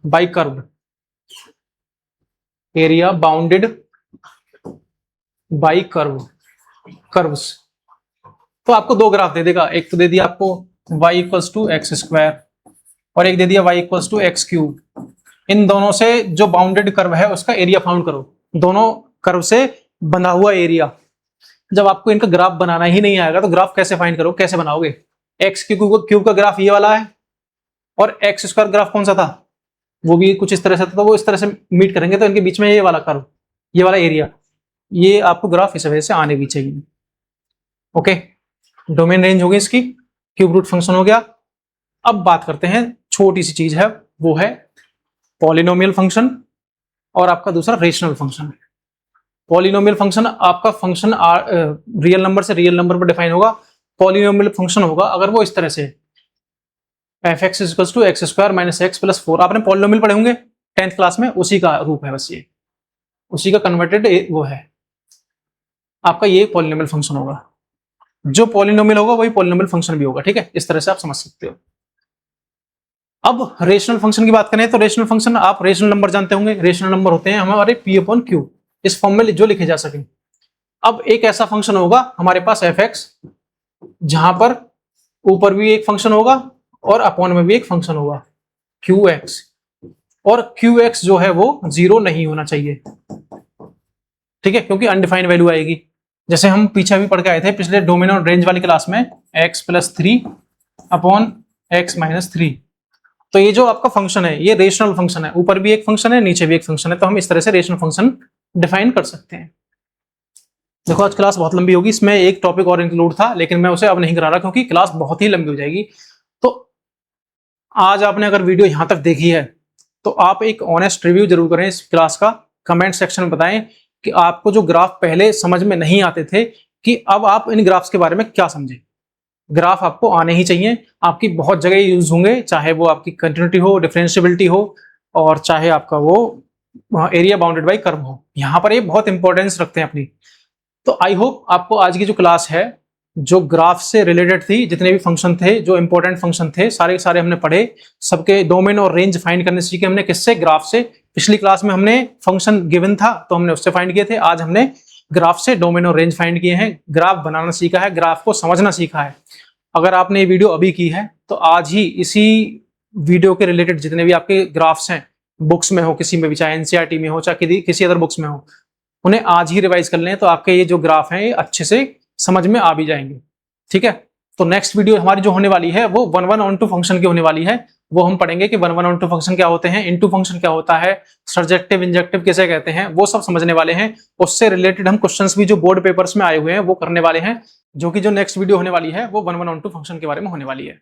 bye curve, area bounded by curves, तो आपको दो ग्राफ दे देगा। एक तो दे दिया आपको y equals to x square और एक दे दिया y equals to x cube. इन दोनों से जो बाउंडेड कर्व है उसका एरिया फाउंड करो, दोनों कर्व से बंधा हुआ एरिया। जब आपको इनका ग्राफ बनाना ही नहीं आएगा तो ग्राफ कैसे फाइंड करो, कैसे बनाओगे? एक्स क्यूब का ग्राफ ये वाला है और एक्स स्क्वायर ग्राफ कौन सा था, वो भी कुछ इस तरह से था, तो वो इस तरह से मीट करेंगे, तो इनके बीच में ये वाला कर्व, ये वाला एरिया, ये आपको ग्राफ इस वजह से आने भी चाहिए। ओके, डोमेन रेंज हो गई इसकी, क्यूब रूट फंक्शन हो गया। अब बात करते हैं, छोटी सी चीज है, वो है पॉलिनोमियल फंक्शन और आपका दूसरा रेशनल फंक्शन। पॉलिनोमियल फंक्शन आपका फंक्शन रियल नंबर से रियल नंबर पर डिफाइन होगा। पॉलिनोमियल फंक्शन होगा अगर वो इस तरह से f x equals to x square minus x plus 4, आपने पॉलिनोमियल पढ़े होंगे 10th क्लास में, उसी का रूप है बस, ये उसी का कन्वर्टेड वो है आपका, ये पॉलिनोमियल फंक्शन होगा। जो पॉलिनोमियल होगा वही पॉलिनोमियल फंक्शन भी होगा, ठीक है, इस तरह से आप समझ सकते हो। अब रेशनल फंक्शन की बात करें तो रेशनल फंक्शन, आप रेशनल नंबर जानते होंगे, रेशनल नंबर होते हैं हमारे पी अपॉन क्यू, इस फॉर्म में जो लिखे जा सके। अब एक ऐसा फंक्शन होगा हमारे पास एफ एक्स, जहां पर ऊपर भी एक फंक्शन होगा और अपॉन में भी एक फंक्शन होगा क्यू एक्स, और क्यू एक्स जो है वो 0 नहीं होना चाहिए, ठीक है, क्योंकि अनडिफाइंड वैल्यू आएगी। जैसे हम पीछे भी पढ़ के आए थे पिछले डोमेन और रेंज वाली क्लास में, x plus 3 upon x minus 3। तो ये जो आपका फंक्शन है ये रेशनल फंक्शन है, ऊपर भी एक फंक्शन है नीचे भी एक फंक्शन है, तो हम इस तरह से रेशनल फंक्शन डिफाइन कर सकते हैं। देखो आज क्लास बहुत लंबी होगी, इसमें एक टॉपिक और इंक्लूड था लेकिन मैं उसे अब नहीं करा रहा क्योंकि क्लास बहुत ही लंबी हो जाएगी। तो आज आपने अगर वीडियो यहां तक देखी है तो आप एक ऑनेस्ट रिव्यू जरूर करें इस क्लास का, कमेंट सेक्शन में बताएं कि आपको जो ग्राफ पहले समझ में नहीं आते थे कि अब आप इन ग्राफ्स के बारे में क्या समझे। ग्राफ आपको आने ही चाहिए, आपकी बहुत जगह यूज होंगे, चाहे वो आपकी कंटिन्यूटी हो, डिफरेंशियबिलिटी हो, और चाहे आपका वो एरिया बाउंडेड बाय कर्व हो, यहाँ पर ये बहुत इंपॉर्टेंस रखते हैं अपनी। तो आई होप आपको आज की जो क्लास है जो ग्राफ से रिलेटेड थी, जितने भी फंक्शन थे, जो इंपॉर्टेंट फंक्शन थे, सारे के सारे हमने पढ़े, सबके डोमेन और रेंज फाइंड करने सीखे हमने, किससे? ग्राफ से। पिछली क्लास में हमने फंक्शन गिवन था तो हमने उससे फाइंड किए थे, आज हमने ग्राफ से डोमेन और रेंज फाइंड किए हैं, ग्राफ बनाना सीखा है, ग्राफ को समझना सीखा है। अगर आपने ये वीडियो अभी की है तो आज ही इसी वीडियो के रिलेटेड जितने भी आपके ग्राफ्स हैं, बुक्स में हो किसी में भी, चाहे एनसीईआरटी में हो चाहे किसी अदर बुक्स में हो, उन्हें आज ही रिवाइज कर लें तो आपके ये जो ग्राफ हैं ये अच्छे से समझ में आ भी जाएंगे, ठीक है। तो नेक्स्ट वीडियो हमारी जो होने वाली है वो 1-1-on-2 फंक्शन की होने वाली है। वो हम पढ़ेंगे कि 1-1-on-2 फंक्शन क्या होते हैं, इनटू फंक्शन क्या होता है, सर्जेक्टिव इंजेक्टिव किसे कहते हैं, वो सब समझने वाले हैं। उससे रिलेटेड हम क्वेश्चंस भी जो बोर्ड पेपर्स में आए हुए हैं वो करने वाले हैं, जो कि जो नेक्स्ट वीडियो होने वाली है वो 1-1-on-2 फंक्शन के बारे में होने वाली है।